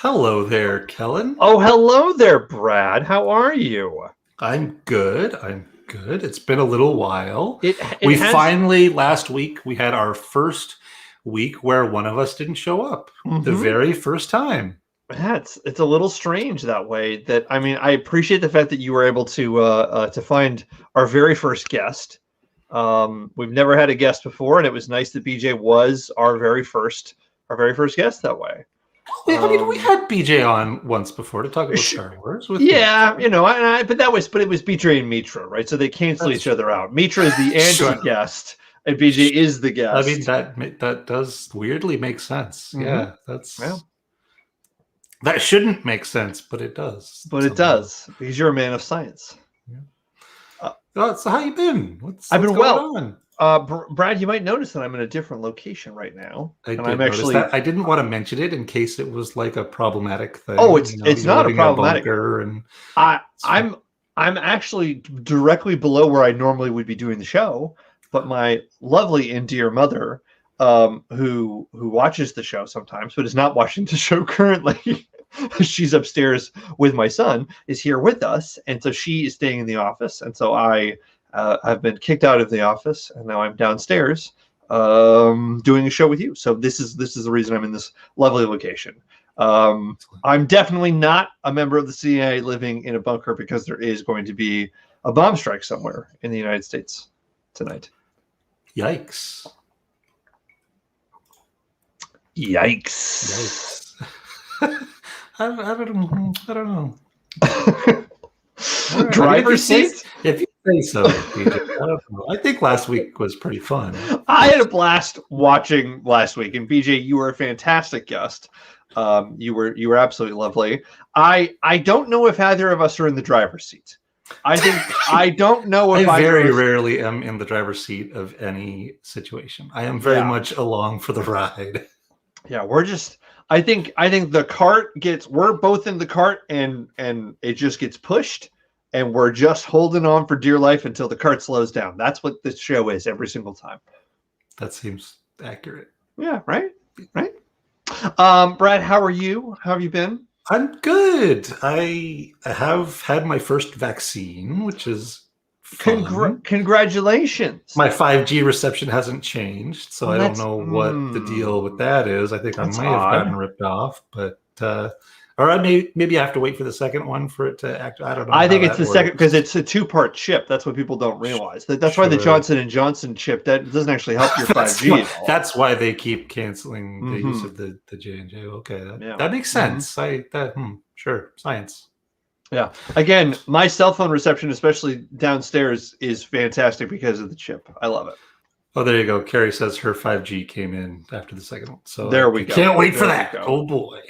Hello there, Kellen. Oh, hello there, Brad. How are you? I'm good. I'm good. It's been a little while. It We has. finally, last week, we had our first week where one of us didn't show up. The Mm-hmm. very first time. Yeah, it's a little strange that way. I appreciate the fact that you were able to find our very first guest. We've never had a guest before, and it was nice that BJ was our very first guest that way. We Um, had BJ on once before to talk about sh- Star Wars with yeah, Mitra. but it was BJ and Mitra, right? So they cancel That's each other out. Mitra is the sure. anti-guest, and BJ is the I mean guest. that does weirdly make sense. Mm-hmm. Yeah, Yeah. that shouldn't make sense, but it does But it somehow. does because you're a man of science. Yeah. Uh, So how you been? What's I've what's been going well. on? Brad, you might notice that I'm in a different location right now, I and I'm did notice actually. that. I didn't want to mention it in case it was like a problematic Oh, thing. it's You're not a living in a problematic. bunker, and I so, I'm actually directly below where I normally would be doing the show, but my lovely and dear mother, who watches the show sometimes, but is not watching the show currently. She's upstairs with my son, is here with us, and so she is staying in the office, and so I've been kicked out of the office, and now I'm downstairs doing a show with you. So this is the reason I'm in this lovely location. I'm definitely not a member of the CIA living in a bunker because there is going to be a bomb strike somewhere in the United States tonight. yikes! Yikes! Yikes! I don't know. All right. I mean, Driver's seat. if you say so, DJ, I don't know. I think last week was pretty fun. I had a blast watching last week, and BJ, you were a fantastic guest. You were absolutely lovely. I don't know if either of us are in the driver's seat. I don't know I if very rarely am in the driver's seat of any situation. I am very Yeah. much along for the ride. Yeah, I think the cart we're both in the cart, and it just gets pushed, and we're just holding on for dear life until the cart slows down. That's what this show is every single time. That seems accurate. Yeah, right? Right? Brad, how are you? How have you been? I'm good. I have had my first vaccine, which is fun. Congratulations. My 5G reception hasn't changed, so Oh, I don't know what the deal with that is. I think I that's may have gotten odd. ripped off, but or maybe I have to wait for the second one for it to act. I don't know I how think it's that the second works. because it's a two-part chip. That's what people don't realize. That's why the Sure. Johnson and Johnson chip that doesn't actually help your that's 5G why, at all. that's why they keep canceling the use Mhm. of the J&J. Okay, Yeah. that makes sense. Sure, science. Yeah. Again, my cell phone reception, especially downstairs, is fantastic because of the chip. I love it. Oh, there you go. Carrie says her 5G came in after the second one, so There I we go. can't wait for There we that. go. Oh boy,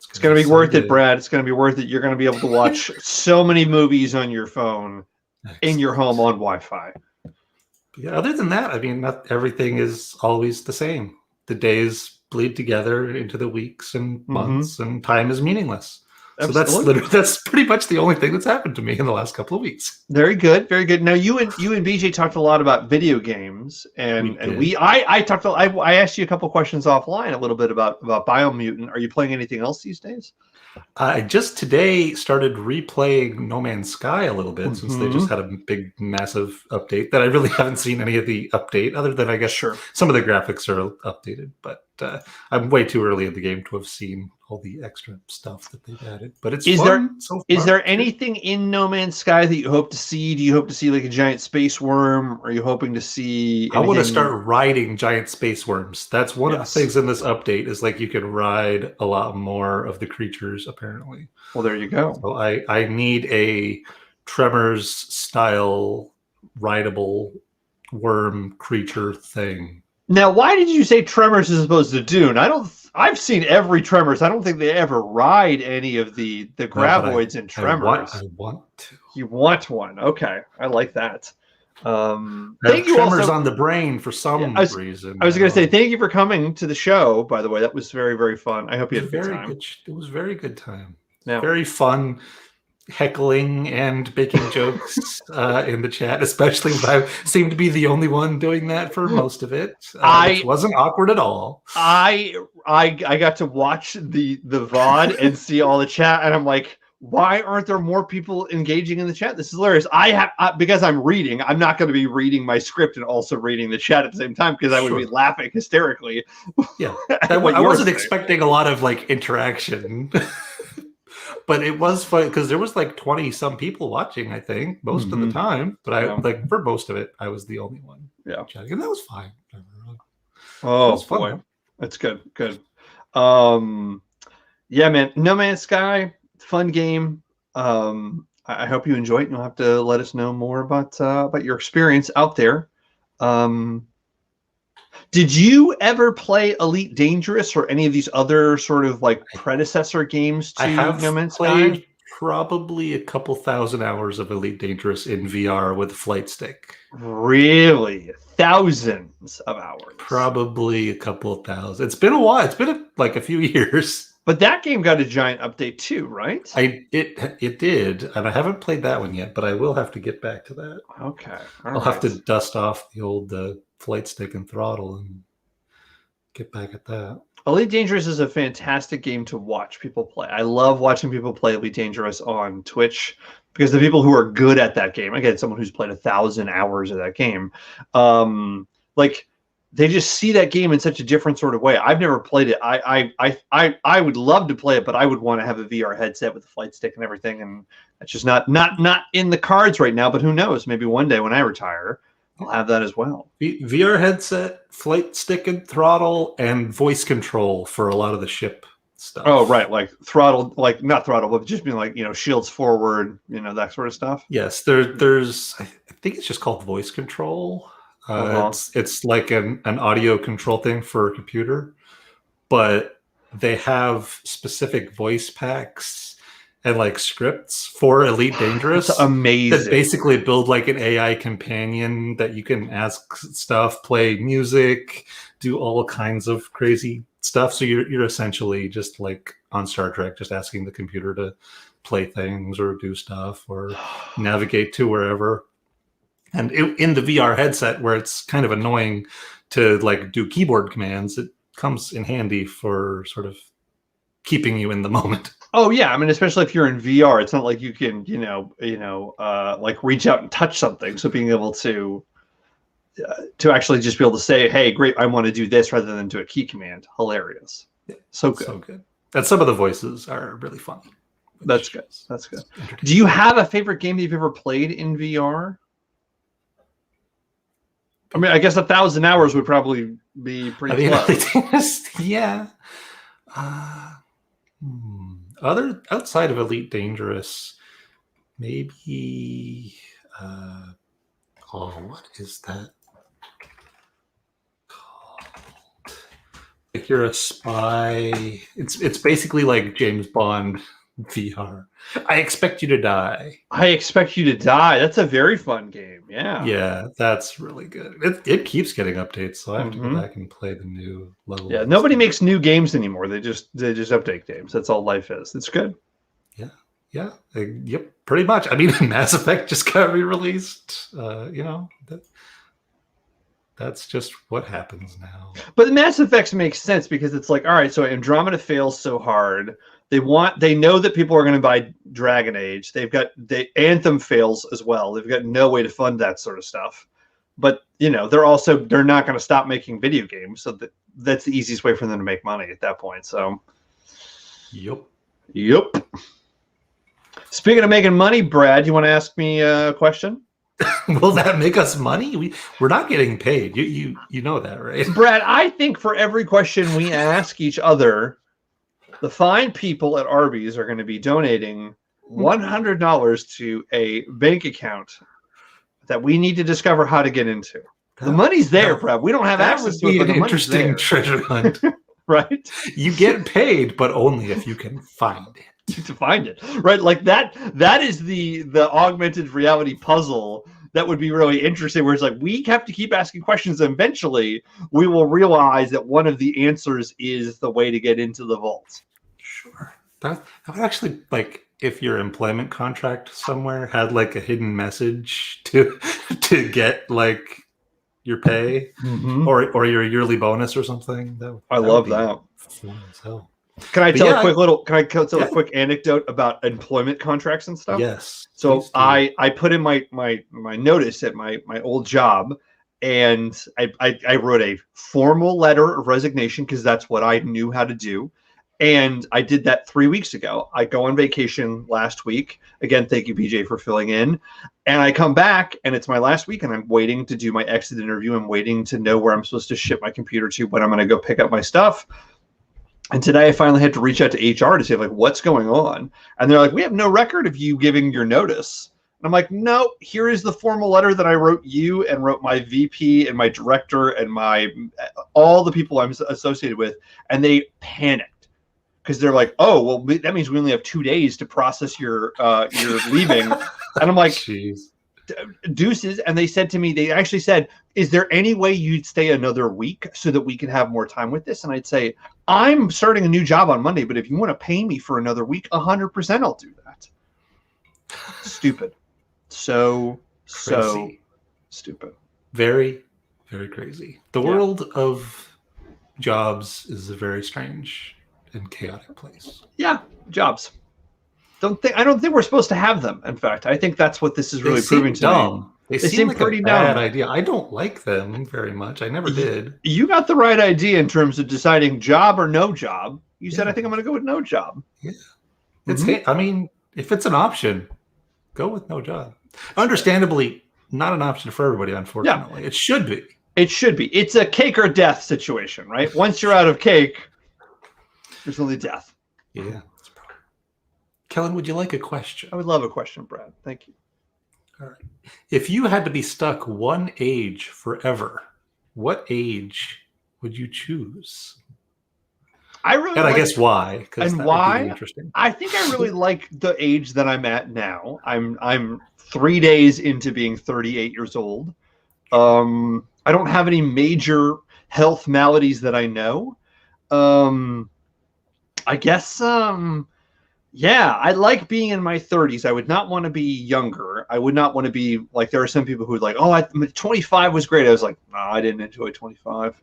It's going to be so worth it, good. Brad. It's going to be worth it. You're going to be able to watch so many movies on your phone in your home on Wi-Fi. Yeah, other than that, I mean, not everything is always the same. The days bleed together into the weeks and months, and time is meaningless. So that's pretty much the only thing that's happened to me in the last couple of weeks. Very good, very good. Now you and BJ talked a lot about video games, and I asked you a couple questions offline a little bit about Biomutant. Are you playing anything else these days? I just today started replaying No Man's Sky a little bit since they just had a big, massive update that I really haven't seen any of the update other than I guess some of the graphics are updated, but I'm way too early in the game to have seen all the extra stuff that they've added. But it's fun so far. Is there anything in No Man's Sky that you hope to see? Do you hope to see like a giant space worm? Are you hoping to see anything? I want to start riding giant space worms. That's one of the things in this update is like you can ride a lot more of the creatures apparently. Well, there you go. So I need a Tremors style rideable worm creature thing. Now, why did you say Tremors as opposed to Dune? I've seen every Tremors. I don't think they ever ride any of the graboids in Tremors. I want to. You want one? Okay, I like that. Thank you. Tremors on the brain for some reason. I was going to say thank you for coming to the show. By the way, that was very, very fun. I hope you had a good time. It was a very good time. Yeah. Very fun. heckling and making jokes in the chat, especially when I seemed to be the only one doing that for most of it, which wasn't awkward at all. I got to watch the VOD and see all the chat, and I'm like, why aren't there more people engaging in the chat? This is hilarious. Because I'm reading, I'm not going to be reading my script and also reading the chat at the same time, because I would be laughing hysterically. Yeah, I wasn't expecting a lot of like interaction. But it was fun because there was like 20 some people watching, I think, most of the time. But I like for most of it, I was the only one. Yeah. Chatting, and that was fine. Oh, was fun, boy. That's good. Good. Yeah, man. No Man's Sky, fun game. I hope you enjoy it. You'll have to let us know more about your experience out there. Did you ever play Elite Dangerous or any of these other sort of like predecessor games to No Man's Sky? Probably a couple thousand hours of Elite Dangerous in VR with a flight stick. Really? Thousands of hours? Probably a couple thousand. It's been a while. It's been like a few years. But that game got a giant update too, right? It did, and I haven't played that one yet, but I will have to get back to that. Okay. I'll have to dust off the old flight stick and throttle and get back at that. Elite Dangerous is a fantastic game to watch people play. I love watching people play Elite Dangerous on Twitch because the people who are good at that game, again, someone who's played 1,000 hours of that game, like they just see that game in such a different sort of way. I've never played it. I would love to play it, but I would want to have a VR headset with a flight stick and everything, and that's just not in the cards right now. But who knows? Maybe one day when I retire, I'll have that as well. VR headset, flight stick and throttle, and voice control for a lot of the ship stuff. Oh, right. Like throttle, like not throttle, but just being like, shields forward, that sort of stuff. Yes. There's, I think it's just called voice control. It's like an audio control thing for a computer, but they have specific voice packs and like scripts for Elite Dangerous. That's amazing. That basically build like an AI companion that you can ask stuff, play music, do all kinds of crazy stuff. So you're essentially just like on Star Trek, just asking the computer to play things or do stuff or navigate to wherever. And in the VR headset, where it's kind of annoying to like do keyboard commands, it comes in handy for sort of keeping you in the moment. Oh yeah, I mean, especially if you're in VR, it's not like you can, like reach out and touch something. So being able to actually just be able to say, "Hey, great, I want to do this," rather than do a key command. Hilarious. Yeah, so good. So good. And some of the voices are really funny. That's good. That's good. Do you have a favorite game that you've ever played in VR? I mean, I guess 1,000 hours would probably be pretty close. Yeah. Other outside of Elite Dangerous, maybe. What is that called? Like you're a spy. It's basically like James Bond VR. I Expect You to Die. I Expect You to Die. That's a very fun game. Yeah. Yeah, that's really good. It keeps getting updates, so I have to go back and play the new level. Yeah, nobody makes new games anymore. They just update games. That's all life is. It's good. Yeah. Yeah. Yep. Pretty much. I mean, Mass Effect just got re-released. That's just what happens now. But the Mass Effects makes sense because it's like, all right, so Andromeda fails so hard. They know that people are going to buy Dragon Age. Anthem fails as well. They've got no way to fund that sort of stuff. But they're not going to stop making video games. So that's the easiest way for them to make money at that point. So, yep. Speaking of making money, Brad, you want to ask me a question? Will that make us money? We're not getting paid. You know that, right? Brad, I think for every question we ask each other, the fine people at Arby's are going to be donating $100 to a bank account that we need to discover how to get into. The money's there, Brad. We don't have access to it, but the money's there. An interesting treasure hunt. Right? You get paid, but only if you can find it. To find it, right? Like that is the augmented reality puzzle that would be really interesting, where it's like we have to keep asking questions, and eventually we will realize that one of the answers is the way to get into the vault. Sure. That would actually, like, if your employment contract somewhere had like a hidden message to get like your pay or your yearly bonus or something. I love that. Fun as hell. Can I tell a quick anecdote about employment contracts and stuff? Yes. So I put in my notice at my old job, and I wrote a formal letter of resignation because that's what I knew how to do. And I did that 3 weeks ago. I go on vacation last week. Again, thank you, PJ, for filling in. And I come back, and it's my last week, and I'm waiting to do my exit interview. I'm waiting to know where I'm supposed to ship my computer to, when I'm going to go pick up my stuff. And today I finally had to reach out to HR to say, like, what's going on? And they're like, we have no record of you giving your notice. And I'm like, no, here is the formal letter that I wrote you and wrote my VP and my director and all the people I'm associated with. And they panicked because they're like, oh, well, that means we only have 2 days to process your leaving. And I'm like, jeez. Deuces. And they actually said, is there any way you'd stay another week so that we can have more time with this? And I'd say, I'm starting a new job on Monday, but if you want to pay me for another week, 100% I'll do that. Stupid. So stupid. Very, very crazy. The world of jobs is a very strange and chaotic place. Yeah, jobs. I don't think we're supposed to have them. In fact, I think that's what this is really proving to me. They seem like pretty a bad idea. I don't like them very much. I never did. You got the right idea in terms of deciding job or no job. You said, I think I'm going to go with no job. Yeah. I mean, if it's an option, go with no job. Understandably, not an option for everybody, unfortunately. Yeah. It should be. It should be. It's a cake or death situation, right? Once you're out of cake, there's only death. Yeah. Kellen, would you like a question? I would love a question, Brad. Thank you. All right. If you had to be stuck one age forever, what age would you choose? I guess why? And why? Interesting. I think I really like the age that I'm at now. I'm 3 days into being 38 years old. I don't have any major health maladies that I know. I guess. Yeah, I like being in my 30s. I would not want to be younger. I would not want to be like, there are some people who are like, oh, 25 was great. I was like, no, I didn't enjoy 25.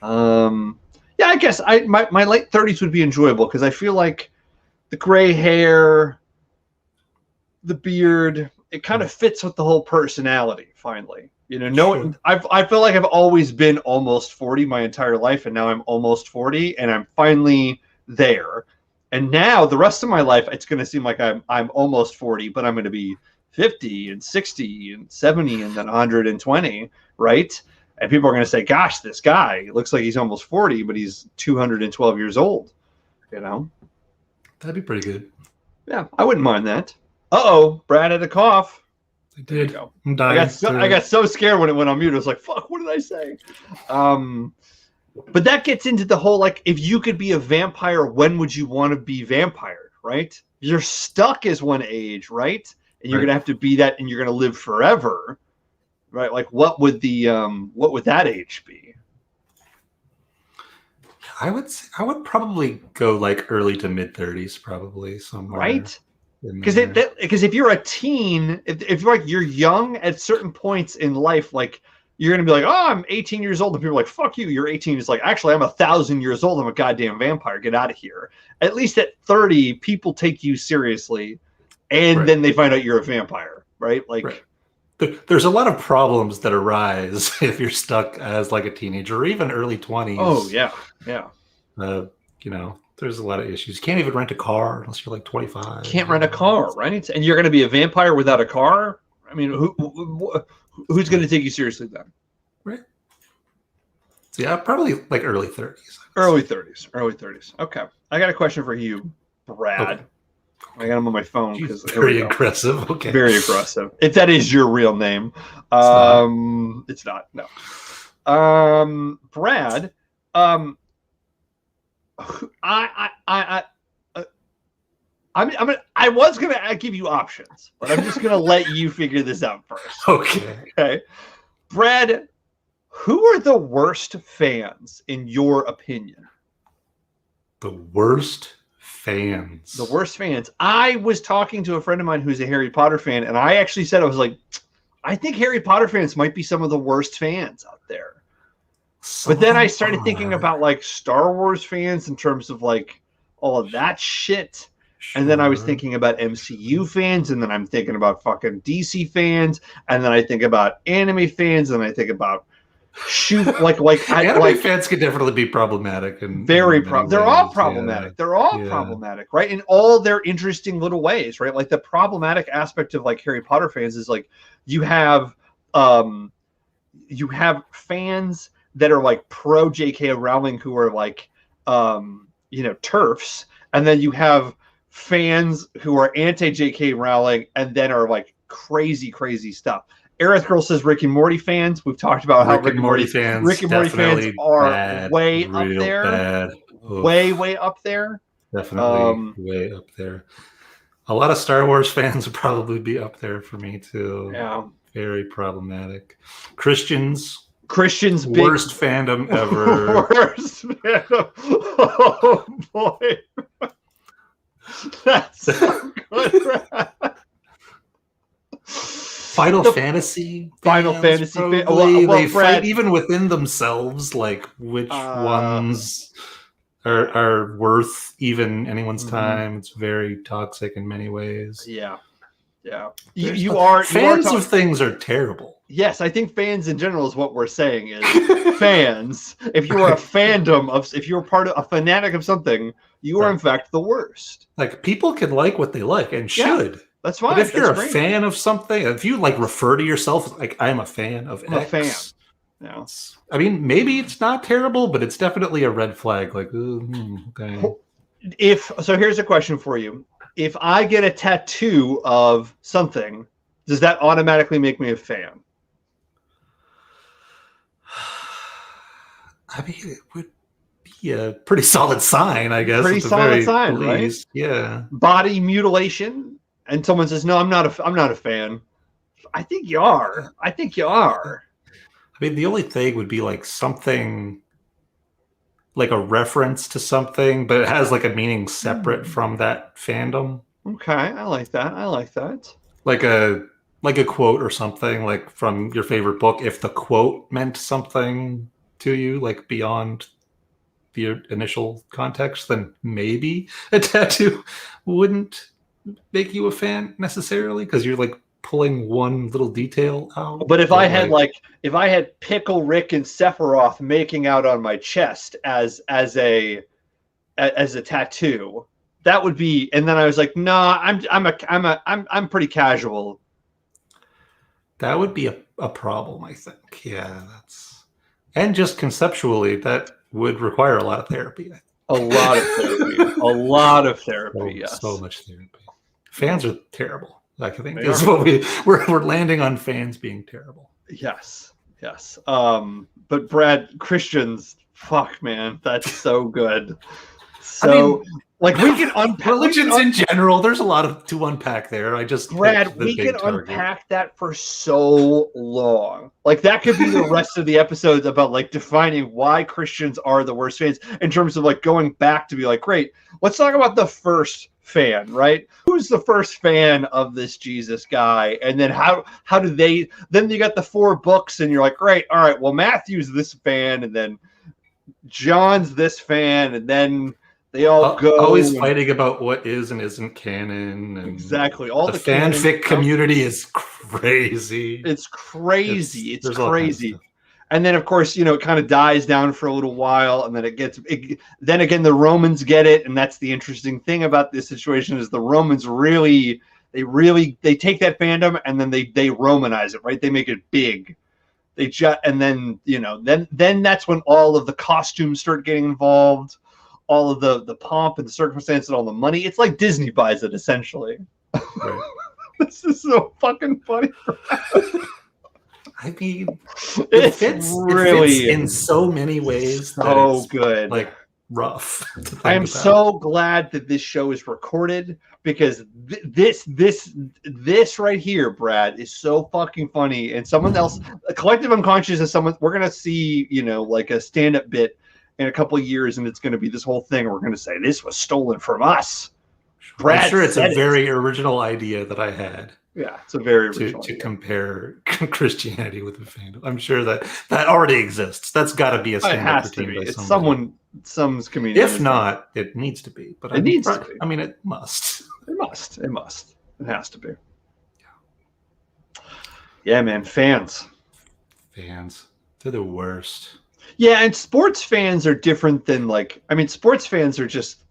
Yeah, I guess my late 30s would be enjoyable because I feel like the gray hair, the beard, it kind of fits with the whole personality. Finally, I feel like I've always been almost 40 my entire life, and now I'm almost 40, and I'm finally there. And now the rest of my life, it's going to seem like I'm almost 40, but I'm going to be 50 and 60 and 70 and then 120, right? And people are going to say, gosh, this guy looks like he's almost 40, but he's 212 years old, That'd be pretty good. Yeah, I wouldn't mind that. Uh-oh, Brad had a cough. I did. I'm dying. I got so scared when it went on mute. I was like, fuck, what did I say? But that gets into the whole, like, if you could be a vampire, when would you want to be vampired, right? You're stuck as one age, right? And you're going to have to be that, and you're going to live forever, right? Like, what would that age be? I would probably go like early to mid 30s, probably somewhere. Right? Because if you're a teen, if you're young at certain points in life, like, you're going to be like, oh, I'm 18 years old. And people are like, fuck you. You're 18. It's like, actually, I'm 1,000 years old. I'm a goddamn vampire. Get out of here. At least at 30, people take you seriously. And then they find out you're a vampire, right? Like, there's a lot of problems that arise if you're stuck as like a teenager or even early 20s. Oh, yeah. Yeah. There's a lot of issues. You can't even rent a car unless you're like 25. Can't rent a car, right? And you're going to be a vampire without a car? I mean, who's going to take you seriously then? Right. So yeah, probably like early 30s. Early 30s. Okay. I got a question for you, Brad. Okay. I got him on my phone because very aggressive. Okay. Very aggressive. If that is your real name. It's not. No. Brad, I was gonna give you options, but I'm just gonna let you figure this out first. Okay. Brad, who are the worst fans in your opinion? The worst fans. The worst fans. I was talking to a friend of mine who's a Harry Potter fan, and I actually said, I was like, I think Harry Potter fans might be some of the worst fans out there. But then I started thinking about like Star Wars fans in terms of like all of that shit. Sure. And then I was thinking about MCU fans, and then I'm thinking about fucking DC fans, and then I think about anime fans, and I think about anime fans could definitely be problematic and they're all problematic. Yeah. They're all problematic, right? In all their interesting little ways, right? Like the problematic aspect of like Harry Potter fans is like you have fans that are like pro J.K. Rowling who are like TERFs, and then you have fans who are anti J.K. Rowling and then are like crazy stuff. Aerith Girl says Rick and Morty fans. We've talked about how Rick and Morty fans are bad, way up there. Bad. Way up there. Definitely way up there. A lot of Star Wars fans would probably be up there for me too. Yeah. Very problematic. Christians, worst fandom ever. Worst fandom. Oh boy. That's so good. Final Fantasy Brad, they fight even within themselves, like which ones are worth even anyone's time. It's very toxic in many ways. Yeah. Fans of things are terrible. Yes, I think fans in general is what we're saying is fans. If you are if you're a fanatic of something, you are in fact the worst. Like people can like what they like and should. Yeah. That's fine. But if you're a fan of something, if you like refer to yourself like I'm a fan of X, a fan. Yeah. I mean, maybe it's not terrible, but it's definitely a red flag. Like, okay. Here's a question for you: if I get a tattoo of something, does that automatically make me a fan? I mean, it would be a pretty solid sign, I guess. Pretty solid sign, right? Yeah. Body mutilation. And someone says, "No, I'm not a fan." I think you are. I mean, the only thing would be like something, like a reference to something, but it has like a meaning separate from that fandom. Okay, I like that. Like a quote or something, like from your favorite book. If the quote meant something to you, like beyond the initial context, then maybe a tattoo wouldn't make you a fan necessarily, because you're like pulling one little detail out. But if I had Pickle Rick and Sephiroth making out on my chest as a tattoo, that would be. And then I was like, no, I'm pretty casual. That would be a problem, I think. Yeah, and just conceptually, that would require a lot of therapy. A lot of therapy. Yes. So much therapy. Fans are terrible. I think is what we're landing on, fans being terrible. Yes. But Brad, Christians, fuck man, that's so good. So we can unpack religions in general. There's a lot to unpack there. Brad, we can unpack that for so long. Like that could be the rest of the episodes about like defining why Christians are the worst fans in terms of like going back to be like, great, let's talk about the first fan, right? Who's the first fan of this Jesus guy? And then how do they, then you got the 4 books and you're like, great, all right, well, Matthew's this fan and then John's this fan and then they all go always fighting about what is and isn't canon. And exactly. All the fanfic community is crazy. It's crazy. It's crazy. And then, of course, it kind of dies down for a little while, and then then again, the Romans get it, and that's the interesting thing about this situation is the Romans they take that fandom and then they Romanize it, right? They make it big. And then then that's when all of the costumes start getting involved, all of the pomp and the circumstance and all the money. It's like Disney buys it essentially. Right. This is so fucking funny. I mean, it fits in so many ways. So good. Like rough. I am so glad that this show is recorded because this right here, Brad, is so fucking funny. And someone else, a collective unconscious is someone we're gonna see, like a stand-up bit in a couple of years, and it's going to be this whole thing. And we're going to say this was stolen from us. I'm sure it's a very original idea that I had. Yeah, it's a very original to idea. compare Christianity with the fandom. I'm sure that already exists. That's got to be a It has to be. It's someone's community. If not, it needs to be. But it needs to be. I mean, it must. It must. It must. It has to be. Yeah, man. Fans. They're the worst. Yeah, and sports fans are different than sports fans are just.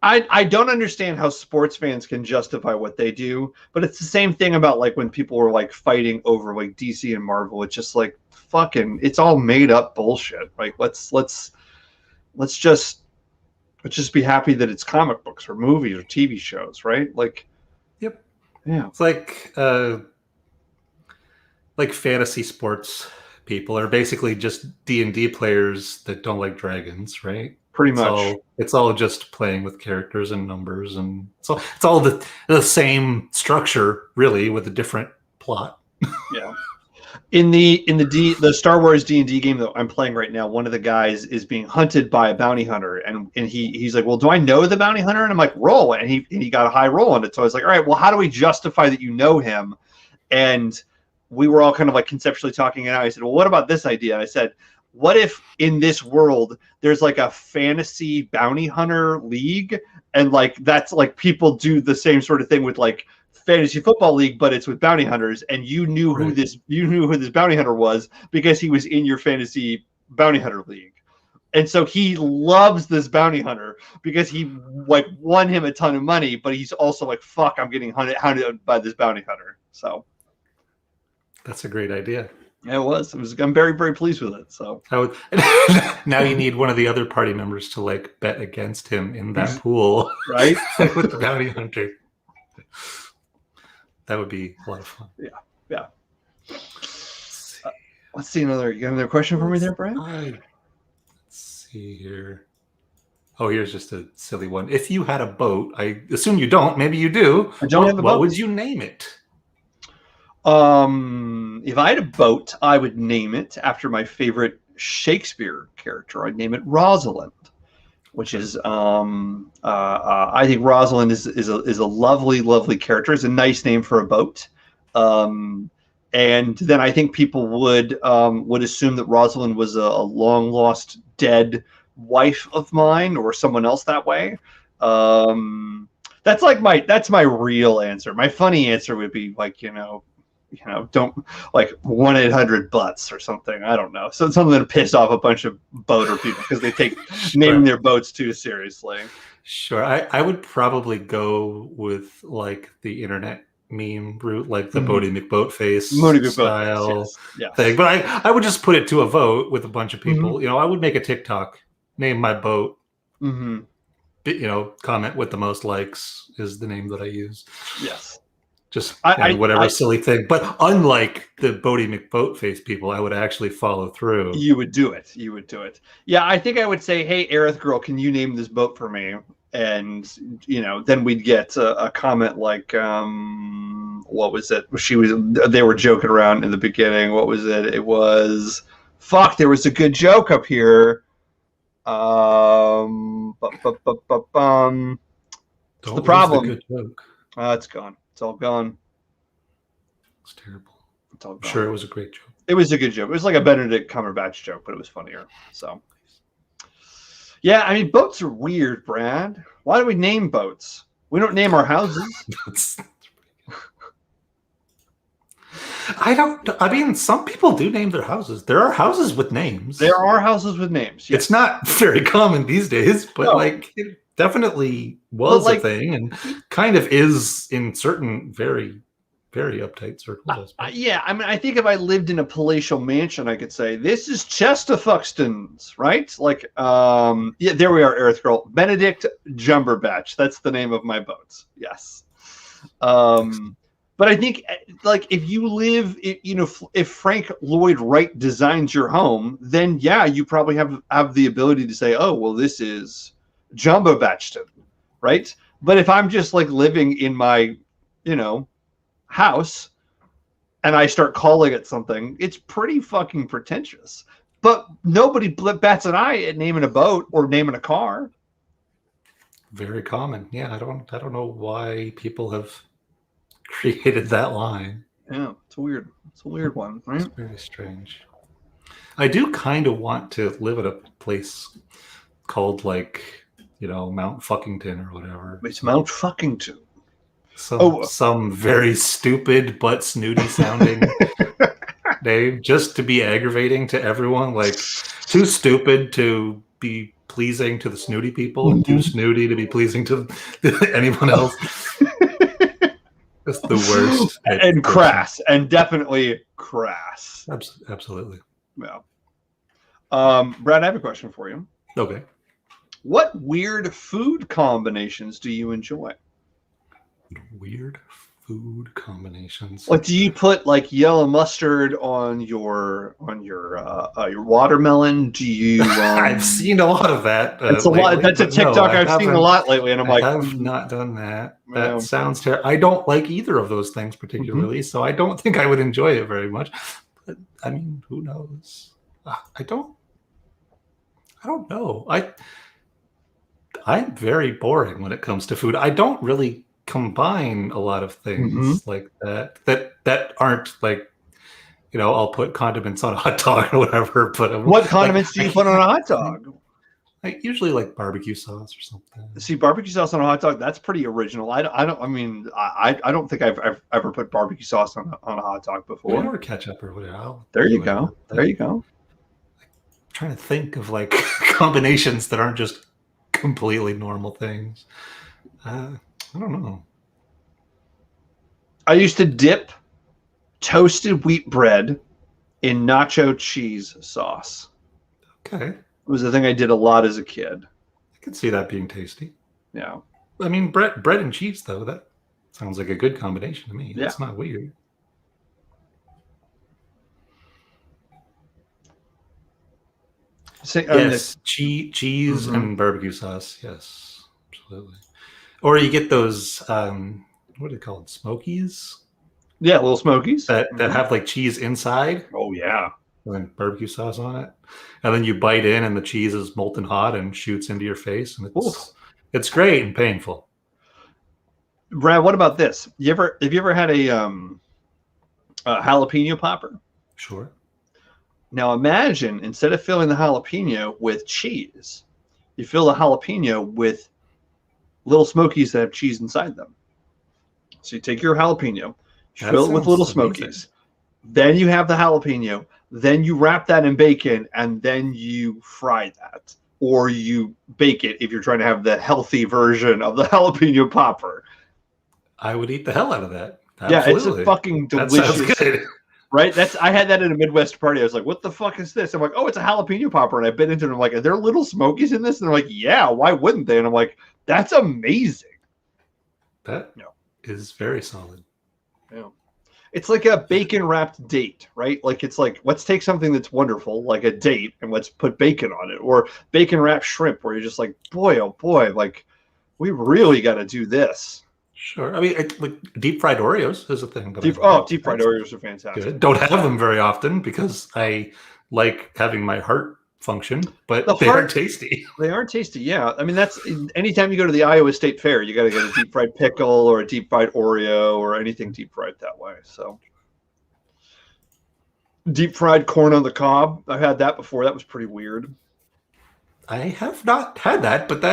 I don't understand how sports fans can justify what they do, but it's the same thing about like when people were like fighting over like DC and Marvel. It's just like fucking, it's all made up bullshit. Like let's just be happy that it's comic books or movies or TV shows, right? Like, yep, yeah. It's like fantasy sports people are basically just D&D players that don't like dragons, right? Pretty much. It's all just playing with characters and numbers, and so it's all the same structure, really, with a different plot. Yeah. In the Star Wars D&D game that I'm playing right now, one of the guys is being hunted by a bounty hunter, and he's like, well, do I know the bounty hunter? And I'm like, roll, and he got a high roll on it. So I was like, all right, well, how do we justify that you know him? And we were all kind of like conceptually talking, and I said, well, what about this idea? And I said, what if in this world there's like a fantasy bounty hunter league, and like that's like people do the same sort of thing with like fantasy football league, but it's with bounty hunters, and you knew who this bounty hunter was because he was in your fantasy bounty hunter league. And so he loves this bounty hunter because he like won him a ton of money, but he's also like, fuck, I'm getting hunted by this bounty hunter. So that's a great idea. It was. I'm very, very pleased with it. So now you need one of the other party members to like bet against him in that pool, right? With the bounty hunter. That would be a lot of fun. Yeah. Let's see another. You got another question for me there, Brad? Let's see here. Oh, here's just a silly one. If you had a boat, I assume you don't. Maybe you do. I don't have a boat. What would you name it? If I had a boat, I would name it after my favorite Shakespeare character. I'd name it Rosalind, which is I think Rosalind is a lovely, lovely character. It's a nice name for a boat. And then I think people would assume that Rosalind was a long lost dead wife of mine or someone else that way. That's my real answer. My funny answer would be like, don't like 1-800-butts or something. I don't know. So something that pissed off a bunch of boater people because they take naming their boats too seriously. Sure. I would probably go with like the internet meme route, like the Bodie McBoatface style thing. But I would just put it to a vote with a bunch of people. I would make a TikTok, name my boat. Comment with the most likes is the name that I use. Yes. Just whatever silly thing. But unlike the Bodie McBoatface people, I would actually follow through. You would do it. Yeah, I think I would say, hey, Aerith girl, can you name this boat for me? And, then we'd get a comment like, what was it? They were joking around in the beginning. What was it? It was, fuck, there was a good joke up here. It's the problem. Good joke. It's gone. It's all gone. It's terrible. It's all gone. I'm sure it was a great joke. It was a good joke. It was like a Benedict Cumberbatch joke, but it was funnier. So, yeah, I mean, boats are weird, Brad. Why do we name boats? We don't name our houses. Some people do name their houses. There are houses with names. There are houses with names. Yes. It's not very common these days, but it definitely was a thing and kind of is in certain very, very uptight circles. Yeah, I mean, I think if I lived in a palatial mansion, I could say, this is Chesterfuxton's, right? Like, there we are, Aerith Girl. Benedict Jumberbatch. That's the name of my boats. Yes. But I think, like, if you live, if Frank Lloyd Wright designs your home, then, yeah, you probably have the ability to say, oh, well, this is Jumbo Batchton, right? But if I'm just like living in my, house and I start calling it something, it's pretty fucking pretentious. but nobody bats an eye at naming a boat or naming a car. Very common. Yeah, I don't know why people have created that line. Yeah, it's a weird one, right? It's very strange. I do kind of want to live at a place called Mount Fuckington or whatever. It's Mount Fuckington. Some very stupid but snooty sounding name, just to be aggravating to everyone. Like, too stupid to be pleasing to the snooty people, and too snooty to be pleasing to anyone else. That's the worst. And crass, and definitely crass. Absolutely. Yeah. Brad, I have a question for you. Okay. What weird food combinations do you enjoy? Weird food combinations. Like, do you put like yellow mustard on your watermelon? Do you? I've seen a lot of that. It's a lot. That's a TikTok I've seen a lot lately, and I have not done that. That sounds terrible. I don't like either of those things particularly, so I don't think I would enjoy it very much. But I mean, who knows? I don't know. I'm very boring when it comes to food. I don't really combine a lot of things like that aren't like, I'll put condiments on a hot dog or whatever. But what condiments do you put on a hot dog? I usually like barbecue sauce or something. See, barbecue sauce on a hot dog, that's pretty original. I don't think I've ever put barbecue sauce on a hot dog before. Or ketchup or whatever. There you go. I'm trying to think of like combinations that aren't just completely normal things. I don't know. I used to dip toasted wheat bread in nacho cheese sauce. Okay. It was the thing I did a lot as a kid. I can see that being tasty. Yeah. I mean, bread and cheese, though, that sounds like a good combination to me. Yeah. It's not weird. Yes, cheese and barbecue sauce. Yes, absolutely. Or you get those, what are they called? Smokies? Yeah, little smokies. That have like cheese inside. Oh, yeah. And then barbecue sauce on it. And then you bite in and the cheese is molten hot and shoots into your face. And it's great and painful. Brad, what about this? Have you ever had a jalapeno popper? Sure. Now imagine, instead of filling the jalapeno with cheese, you fill the jalapeno with little smokies that have cheese inside them. So you take your jalapeno, fill it with little smokies. Then you have the jalapeno. Then you wrap that in bacon, and then you fry that. Or you bake it if you're trying to have the healthy version of the jalapeno popper. I would eat the hell out of that. Absolutely. Yeah, it's a fucking delicious. That sounds good. Right? I had that at a Midwest party. I was like, what the fuck is this? I'm like, oh, it's a jalapeno popper. And I bit into it. I'm like, are there little smokies in this? And they're like, yeah, why wouldn't they? And I'm like, that's amazing. That is very solid. Yeah. It's like a bacon wrapped date, right? Like, it's like, let's take something that's wonderful, like a date, and let's put bacon on it. Or bacon wrapped shrimp, where you're just like, boy, oh boy, like, we really got to do this. Sure. I mean, like deep fried Oreos is a thing. Deep fried Oreos are fantastic. Good. Don't have them very often because I like having my heart function, but they are tasty. They are tasty, yeah. I mean, that's anytime you go to the Iowa State Fair, you got to get a deep fried pickle or a deep fried Oreo or anything deep fried that way. So, deep fried corn on the cob. I've had that before. That was pretty weird. I have not had that, but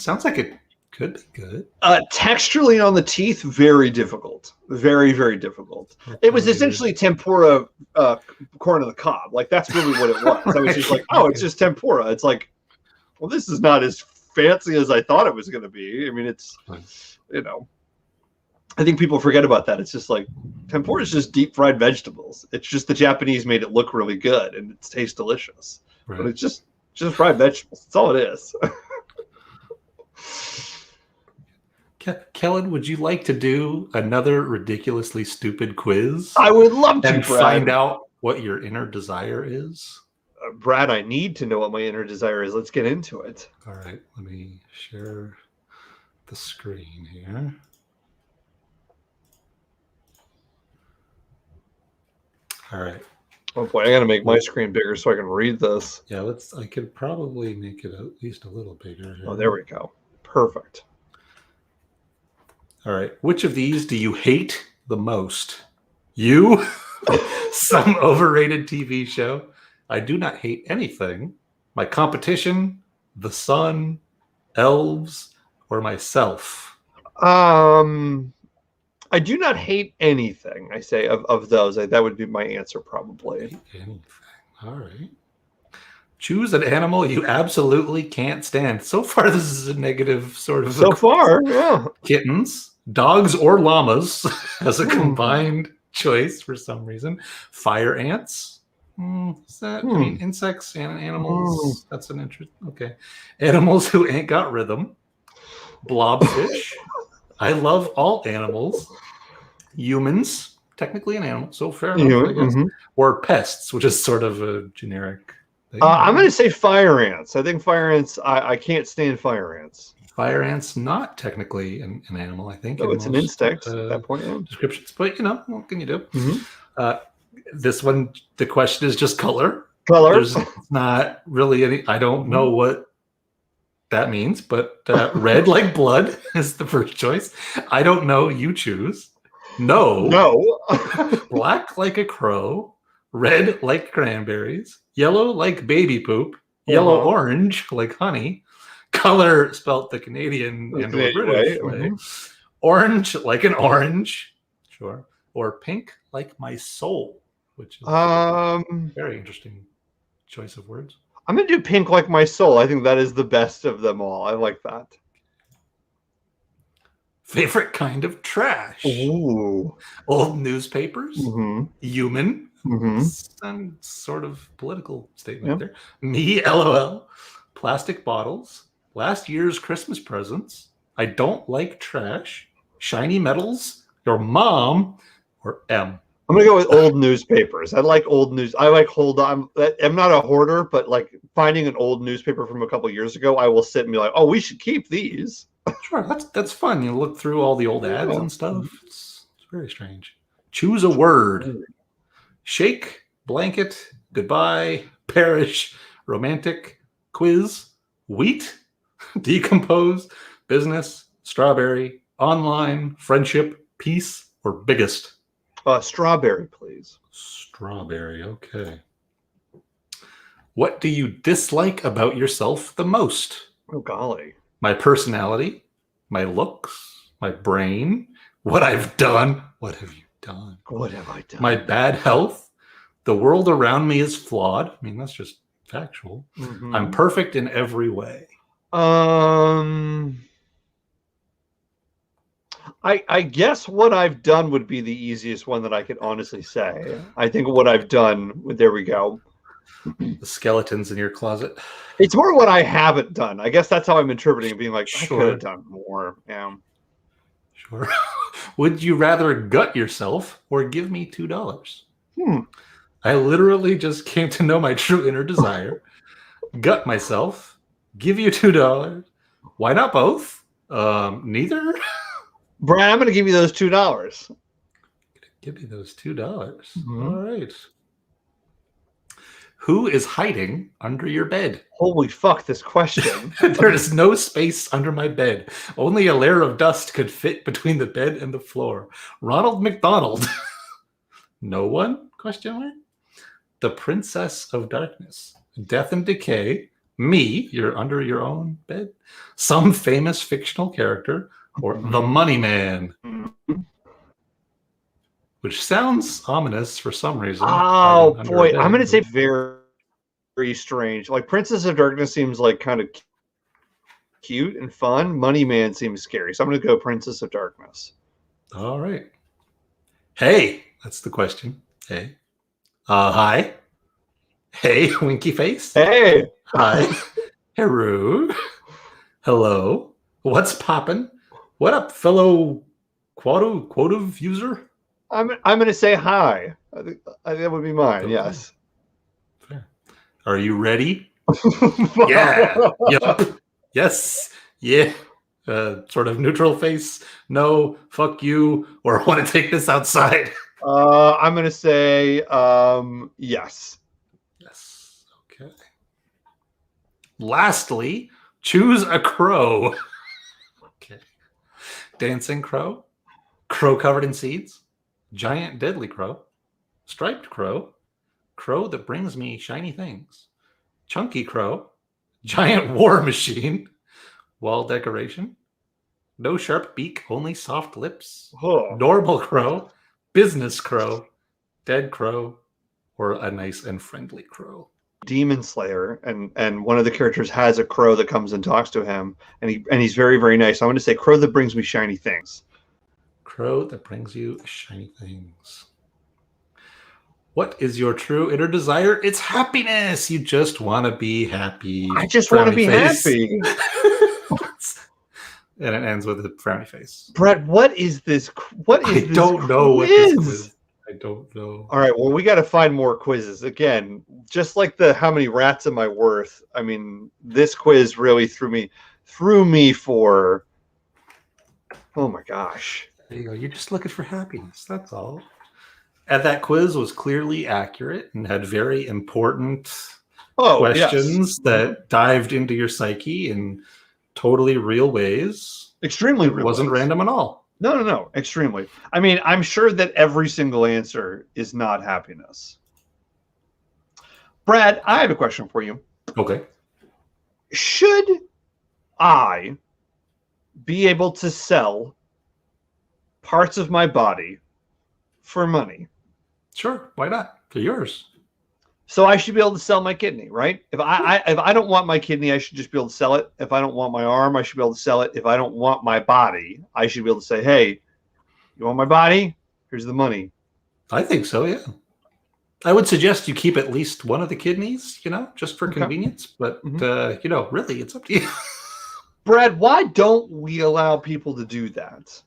sounds like it could be good. Texturally on the teeth, very difficult. Very, very difficult. It was essentially tempura corn on the cob. Like, that's really what it was. I was just like, oh, it's just tempura. It's like, well, this is not as fancy as I thought it was going to be. I mean, it's, I think people forget about that. It's just like, tempura is just deep fried vegetables. It's just the Japanese made it look really good and it tastes delicious. Right. But it's just fried vegetables. That's all it is. Kellen, would you like to do another ridiculously stupid quiz? I would love to, and Brad. Find out what your inner desire is. Brad, I need to know what my inner desire is. Let's get into it. All right, let me share the screen here. All right. Oh boy, I gotta make my screen bigger so I can read this. Yeah, I could probably make it at least a little bigger here. Oh, there we go. Perfect. All right. Which of these do you hate the most? You? Some overrated TV show? I do not hate anything. My competition? The sun? Elves? Or myself? I do not hate anything. I say of those. That would be my answer probably. Hate anything. All right. Choose an animal you absolutely can't stand. So far, this is a negative sort of. So far, yeah. Kittens, dogs, or llamas as a combined choice for some reason. Fire ants. Is that? I mean, insects and animals. That's an interest. Okay. Animals who ain't got rhythm. Blobfish. I love all animals. Humans, technically an animal, so fair enough, I guess. Or pests, which is sort of a generic thing. I'm going to say fire ants. I think fire ants, I can't stand fire ants. Fire ants, not technically an animal, I think. No, it's an insect at that point. Yeah. Descriptions, but what can you do? This one, the question is just color. There's not really any, I don't know what that means, but red like blood is the first choice. I don't know, you choose. No. Black like a crow. Red like cranberries. Yellow like baby poop. Yellow orange like honey. Color spelt the Canadian and or British way. Orange like an orange. Sure. Or pink like my soul, which is a very interesting choice of words. I'm going to do pink like my soul. I think that is the best of them all. I like that. Favorite kind of trash? Ooh. Old newspapers? Human? Some sort of political statement there. Me, LOL. Plastic bottles. Last year's Christmas presents. I don't like trash. Shiny metals. Your mom. Or M. I'm gonna go with old newspapers. I like old news. I like I'm not a hoarder, but like finding an old newspaper from a couple years ago, I will sit and be like, "Oh, we should keep these." Sure, that's fun. You look through all the old ads and stuff. It's very strange. Choose a word: shake, blanket, goodbye, perish, romantic, quiz, wheat, decompose, business, strawberry, online, friendship, peace, or biggest. Strawberry, please. Strawberry, okay. What do you dislike about yourself the most? Oh, golly. My personality, my looks, my brain, what I've done. What have you done? What have I done? My bad health. The world around me is flawed. I mean, that's just factual. I'm perfect in every way. I guess what I've done would be the easiest one that I could honestly say. I think what I've done, there we go. The skeletons in your closet. It's more what I haven't done. I guess that's how I'm interpreting it, being like, I could have done more. Yeah. Sure. Would you rather gut yourself or give me $2? I literally just came to know my true inner desire. Gut myself. Give you $2. Why not both? Neither? Brian, I'm going to give you those $2. Give me those $2. All right. Who is hiding under your bed? Holy fuck, this question. There is no space under my bed. Only a layer of dust could fit between the bed and the floor. Ronald McDonald. No one? Question mark. The Princess of Darkness. Death and Decay. Me, you're under your own bed. Some famous fictional character. Or the Money Man. Which sounds ominous for some reason. Oh, boy. I'm going to say very, very strange. Like, Princess of Darkness seems like kind of cute and fun. Money Man seems scary. So I'm going to go Princess of Darkness. All right. Hey, that's the question. Hey. Hi. Hey, winky face. Hey. Hi. Hello. Hello. What's poppin'? What up, fellow quotive user? I'm going to say hi. I think that would be mine. Okay. Yes. Fair. Are you ready? Yeah. Yep. Yes. Yeah. Sort of neutral face. No. Fuck you. Or want to take this outside. I'm going to say yes. Yes. Okay. Lastly, choose a crow. Okay. Dancing crow, crow covered in seeds, giant deadly crow, striped crow, crow that brings me shiny things, chunky crow, giant war machine, wall decoration, no sharp beak, only soft lips, Oh. normal crow, business crow, dead crow, or a nice and friendly crow. Demon Slayer, and one of the characters has a crow that comes and talks to him, and he's very, very nice. I'm going to say crow that brings me shiny things. Crow that brings you shiny things. What is your true inner desire? It's happiness. You just want to be happy. I just want to be happy. And it ends with a frowny face. Brett, what is this? What is I this? don't know what this quiz. I don't know. All right, well, we got to find more quizzes. Again, just like the how many rats am I worth? I mean, this quiz really threw me for. Oh my gosh! There you go. You're just looking for happiness. That's all. And that quiz was clearly accurate and had very important questions that dived into your psyche in totally real ways. Extremely real. It wasn't random at all. No, extremely. I mean, I'm sure that every single answer is not happiness. Brad, I have a question for you. Okay. Should I be able to sell parts of my body for money? Sure, why not? They're yours. So I should be able to sell my kidney, right? If I don't want my kidney, I should just be able to sell it. If I don't want my arm, I should be able to sell it. If I don't want my body, I should be able to say, "Hey, you want my body? Here's the money." I think so, yeah. I would suggest you keep at least one of the kidneys, just for convenience. But, really, it's up to you. Brad, why don't we allow people to do that?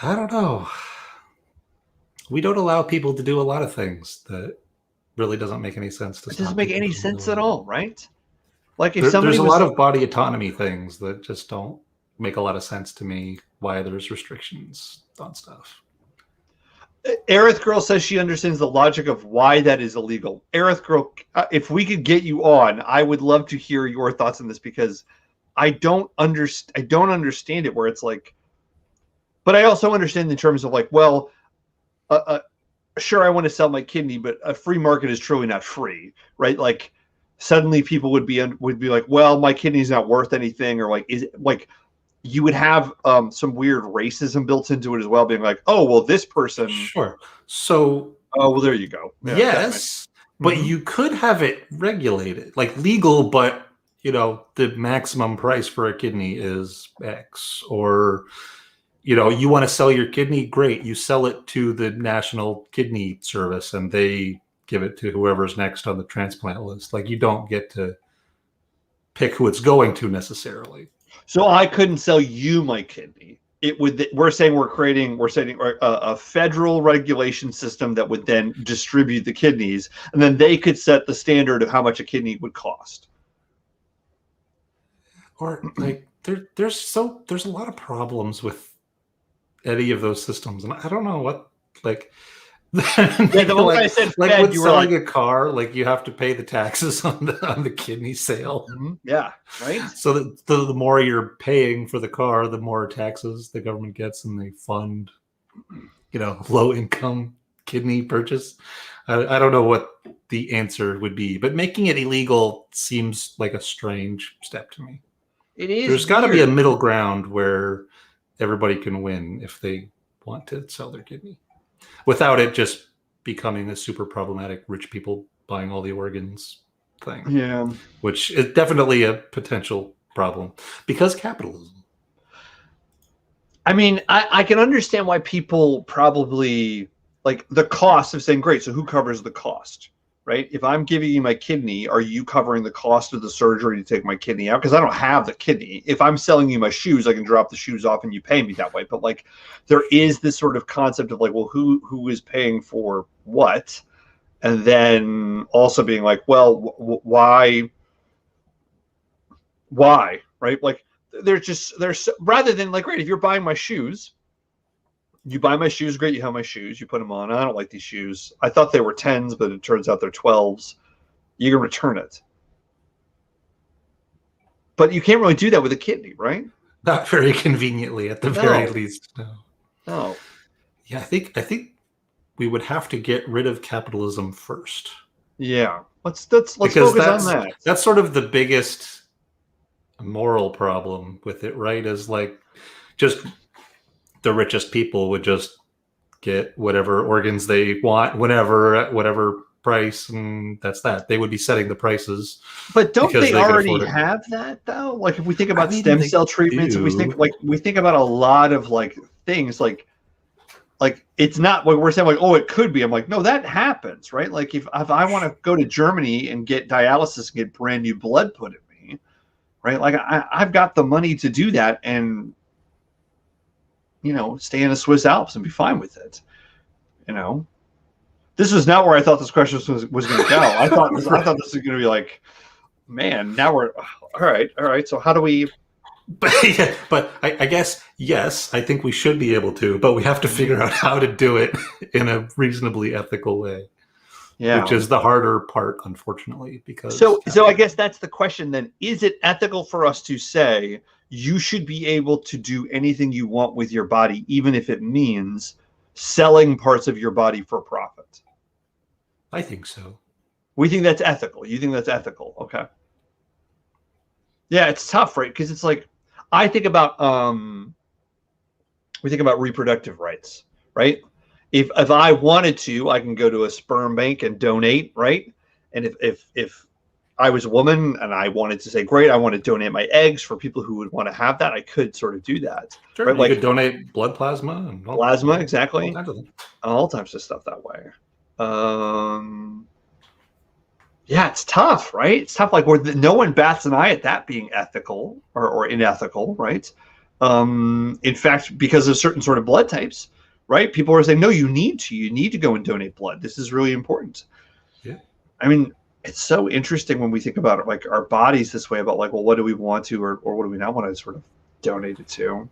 I don't know. We don't allow people to do a lot of things that really doesn't make any sense. It doesn't make any sense at all, right? Like if there's a lot of body autonomy things that just don't make a lot of sense to me. Why there's restrictions on stuff. Aerith Girl says she understands the logic of why that is illegal. Aerith Girl, if we could get you on, I would love to hear your thoughts on this because I don't understand it. Where it's like, but I also understand in terms of like, well. Sure, I want to sell my kidney, but a free market is truly not free, right? Like, suddenly people would be like, well, my kidney's not worth anything, or like, is it like you would have some weird racism built into it as well, being like, oh, well, this person, sure. So, oh, well, there you go. Yeah, yes, but you could have it regulated, like legal, but the maximum price for a kidney is X, or you want to sell your kidney, great. You sell it to the National Kidney Service and they give it to whoever's next on the transplant list. Like, you don't get to pick who it's going to necessarily. So I couldn't sell you my kidney. We're saying we're setting a federal regulation system that would then distribute the kidneys, and then they could set the standard of how much a kidney would cost. Or like there's a lot of problems with any of those systems, and I don't know what like. The one I said, like with selling a car, like you have to pay the taxes on the kidney sale. Mm-hmm. Yeah, right. So the more you're paying for the car, the more taxes the government gets, and they fund, low income kidney purchase. I don't know what the answer would be, but making it illegal seems like a strange step to me. It is. There's got to be a middle ground where everybody can win if they want to sell their kidney without it just becoming a super problematic rich people buying all the organs thing. Yeah. Which is definitely a potential problem because capitalism. I mean, I can understand why people probably like the cost of saying, great, so who covers the cost? Right? If I'm giving you my kidney, are you covering the cost of the surgery to take my kidney out? Because I don't have the kidney. If I'm selling you my shoes, I can drop the shoes off and you pay me that way. But like, there is this sort of concept of like, well, who is paying for what? And then also being like, well, why, right? Like, there's rather than like, great, if you're buying my shoes, You buy my shoes, great. You have my shoes. You put them on. I don't like these shoes. I thought they were 10s, but it turns out they're 12s. You can return it. But you can't really do that with a kidney, right? Not very conveniently, at the very least. No. No. Yeah, I think we would have to get rid of capitalism first. Yeah. Let's focus on that. That's sort of the biggest moral problem with it, right? Is like just the richest people would just get whatever organs they want, whenever, at whatever price, and that's that. They would be setting the prices. But don't they already have that though? Like if we think about stem cell treatments, if we think about a lot of like things like it's not what we're saying like, oh, it could be. I'm like, no, that happens, right? Like if I want to go to Germany and get dialysis and get brand new blood put in me, right? Like I've got the money to do that and stay in the Swiss Alps and be fine with it. This was not where I thought this question was going to go. I thought this was going to be like, man, now we're all right. So how do we? But I guess yes, I think we should be able to, but we have to figure out how to do it in a reasonably ethical way. Yeah, which is the harder part, unfortunately. Because so I guess that's the question. Then, is it ethical for us to say you should be able to do anything you want with your body, even if it means selling parts of your body for profit? I think so. We think that's ethical. You think that's ethical? Okay. Yeah, it's tough, right? Because it's like I think about we think about reproductive rights, right? If I wanted to, I can go to a sperm bank and donate, right? And if I was a woman and I wanted to say, great, I want to donate my eggs for people who would want to have that, I could sort of do that. Sure, right? You could donate blood plasma and exactly. All types of stuff that way. Yeah, it's tough, right? It's tough. Like no one bats an eye at that being ethical or unethical, right? In fact, because of certain sort of blood types, right? People are saying, no, you need to go and donate blood. This is really important. Yeah. I mean, it's so interesting when we think about it, like our bodies this way about like, well, what do we want to, or what do we not want to sort of donate it to?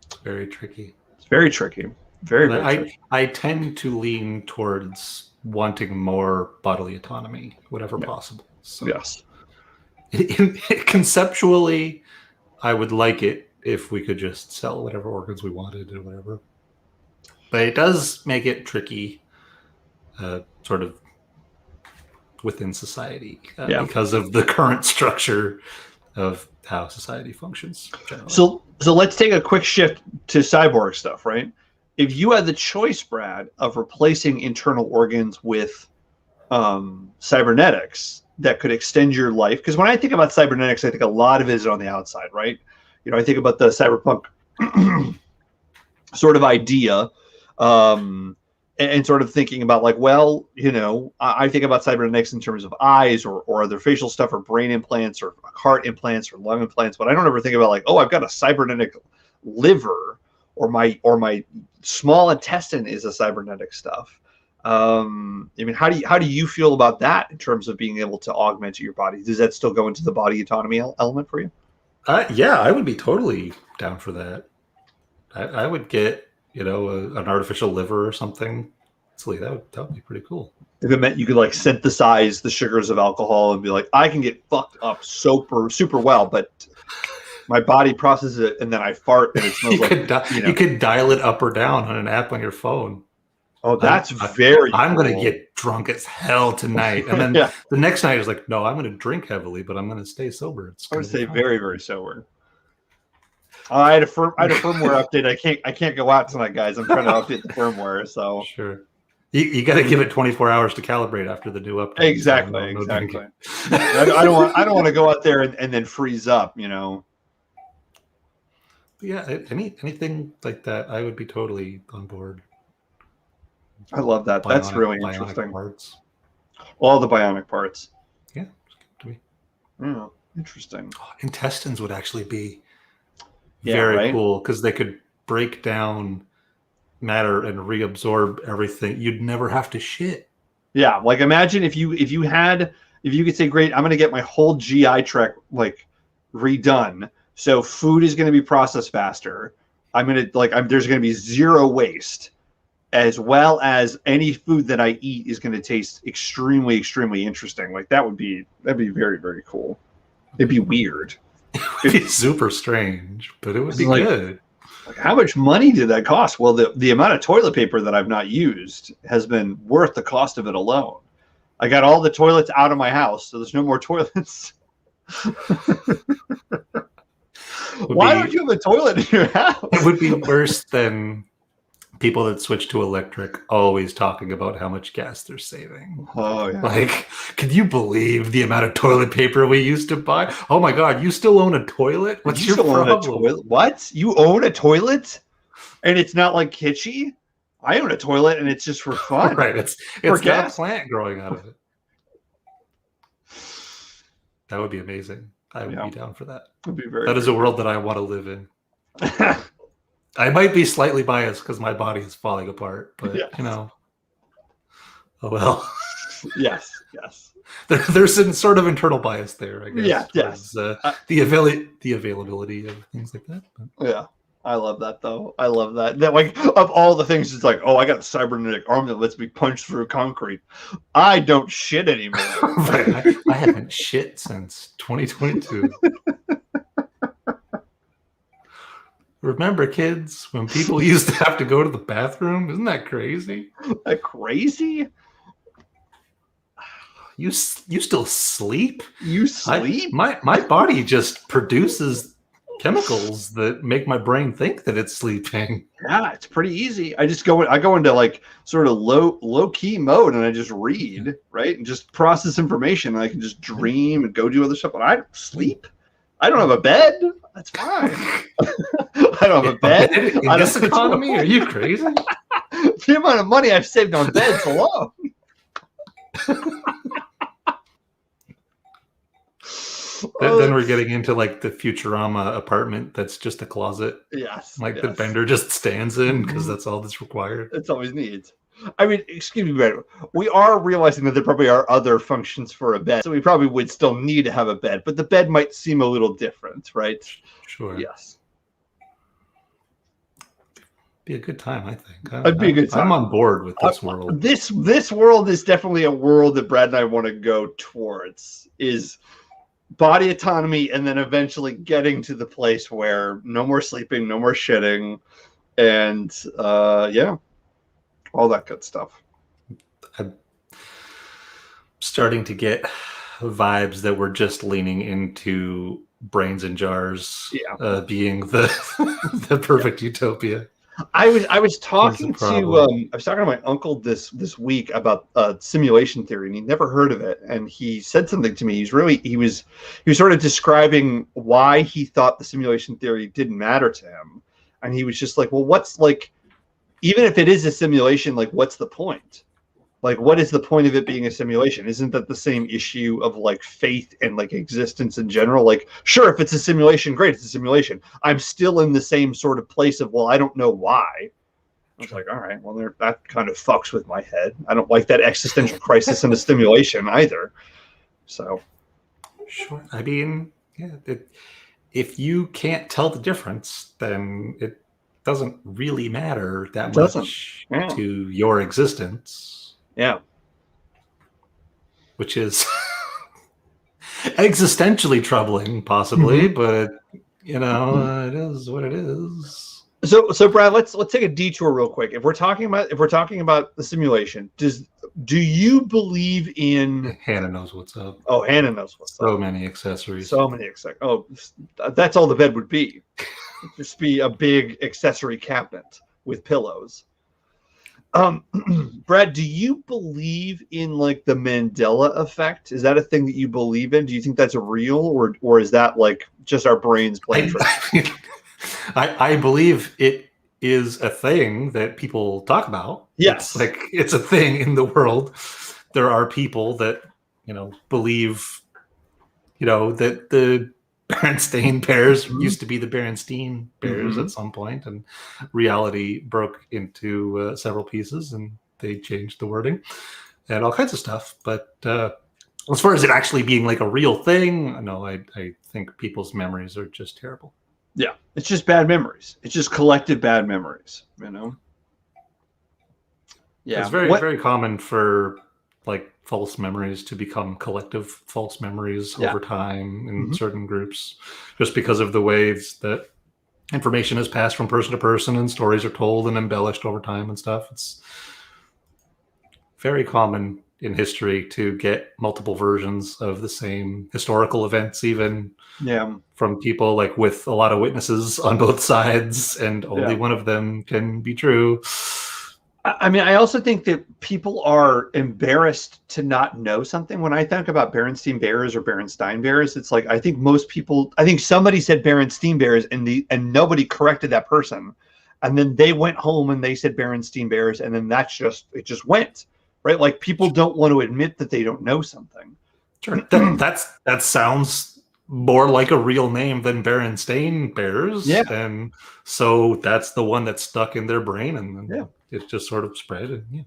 It's very tricky. It's very tricky. Very tricky. I tend to lean towards wanting more bodily autonomy, whatever possible. So yes. Conceptually, I would like it if we could just sell whatever organs we wanted or whatever. But it does make it tricky, sort of within society, because of the current structure of how society functions. Generally. So let's take a quick shift to cyborg stuff, right? If you had the choice, Brad, of replacing internal organs with cybernetics that could extend your life, because when I think about cybernetics, I think a lot of it is on the outside, right? I think about the cyberpunk sort of idea, and sort of thinking about like, well, I think about cybernetics in terms of eyes or other facial stuff or brain implants or heart implants or lung implants, but I don't ever think about like, oh, I've got a cybernetic liver or my small intestine is a cybernetic stuff. I mean, how do you feel about that in terms of being able to augment your body? Does that still go into the body autonomy element for you? Yeah, I would be totally down for that. I would get, an artificial liver or something. That would be pretty cool. If it meant you could like synthesize the sugars of alcohol and be like, I can get fucked up super well, but my body processes it and then I fart and it smells you could dial it up or down on an app on your phone. Oh, that's very I'm cool. going to get drunk as hell tonight. And then the next night is like, no, I'm going to drink heavily, but I'm going to stay sober. I would say very, very sober. I had a firmware update. I can't go out tonight, guys. I'm trying to update the firmware. So sure. You got to give it 24 hours to calibrate after the new update. Exactly. I don't want to go out there and then freeze up, Yeah, anything like that, I would be totally on board. I love that. That's really interesting. Parts. All the bionic parts. Yeah, to me. Yeah, interesting. Intestines would actually be very cool because they could break down matter and reabsorb everything. You'd never have to shit. Yeah, like imagine if you could say, great, I'm going to get my whole GI tract like redone. So food is going to be processed faster. there's gonna be zero waste, as well as any food that I eat is gonna taste extremely, extremely interesting. Like that'd be very, very cool. It'd be weird. It'd be super strange, but it would be like, good. Like, how much money did that cost? Well, the amount of toilet paper that I've not used has been worth the cost of it alone. I got all the toilets out of my house, so there's no more toilets. Why don't you have a toilet in your house? It would be worse than people that switch to electric always talking about how much gas they're saving. Oh, yeah. Like, can you believe the amount of toilet paper we used to buy? Oh my God, you still own a toilet? What's your problem? Own a toilet? What? You own a toilet? And it's not like kitschy? I own a toilet and it's just for fun. Right. It's got a plant growing out of it. That would be amazing. I would be down for that. That is a world that I want to live in. I might be slightly biased because my body is falling apart, but oh well. Yes. There's some sort of internal bias there, I guess. Yes. The availability of things like that. But. Yeah. I love that though. I love that. That like of all the things, it's like, oh, I got a cybernetic arm that lets me punch through concrete. I don't shit anymore. Right. I haven't shit since 2022. Remember, kids, when people used to have to go to the bathroom? Isn't that crazy? That crazy? You still sleep? You sleep? My body just produces chemicals that make my brain think that it's sleeping. Yeah, it's pretty easy. I go into like sort of low key mode and I just read, right? And just process information. And I can just dream and go do other stuff. But I don't sleep. I don't have a bed. That's fine. I don't have a bed. In this economy? Are you crazy? The amount of money I've saved on beds alone. Then we're getting into like the Futurama apartment that's just a closet. Yes. Like the Bender just stands in because that's all that's required. That's all he needs. I mean, excuse me, Brad. We are realizing that there probably are other functions for a bed. So we probably would still need to have a bed, but the bed might seem a little different, right? Sure. Yes. Be a good time, I think. It'd be a good time. I'm on board with this world. This world is definitely a world that Brad and I want to go towards. Is body autonomy, and then eventually getting to the place where no more sleeping, no more shitting, and all that good stuff. I'm starting to get vibes that we're just leaning into brains in jars being the perfect utopia. I was talking to my uncle this week about simulation theory, and he'd never heard of it. And he said something to me. He was sort of describing why he thought the simulation theory didn't matter to him. And he was just like, well, what's like, even if it is a simulation, like, what's the point? Like, what is the point of it being a simulation? Isn't that the same issue of like faith and like existence in general? Like, sure, if it's a simulation, great, it's a simulation. I'm still in the same sort of place of, well, I don't know why. I was like, all right, well, that kind of fucks with my head. I don't like that existential crisis in a simulation either. So, sure. I mean, if you can't tell the difference, then it doesn't really matter that much to your existence. Yeah. Which is existentially troubling, possibly, but it is what it is. So Brad, let's take a detour real quick. If we're talking about the simulation, do you believe in Hannah knows what's up. Oh, Hannah knows what's up. So many accessories. So many accessories. Oh, that's all the bed would be. Just be a big accessory cabinet with pillows. Brad, do you believe in like the Mandela effect? Is that a thing that you believe in? Do you think that's real, or is that like just our brains playing tricks? I believe it is a thing that people talk about. Yes, it's a thing in the world. There are people that believe that the Berenstain Bears used to be the Berenstein Bears at some point, and reality broke into several pieces, and they changed the wording and all kinds of stuff. But as far as it actually being like a real thing, no, I think people's memories are just terrible. Yeah, it's just bad memories. It's just collective bad memories, you know? Yeah. It's very, very common for like false memories to become collective false memories over time in certain groups, just because of the ways that information is passed from person to person and stories are told and embellished over time and stuff. It's very common in history to get multiple versions of the same historical events, even from people like with a lot of witnesses on both sides, and only one of them can be true. I mean, I also think that people are embarrassed to not know something. When I think about Berenstain Bears or Berenstain Bears, it's like I think most people. I think somebody said Berenstain Bears, and nobody corrected that person, and then they went home and they said Berenstain Bears, and then it just went right. Like people don't want to admit that they don't know something. Sure, that sounds more like a real name than Berenstain Bears, and so that's the one that's stuck in their brain, and it's just sort of spread. And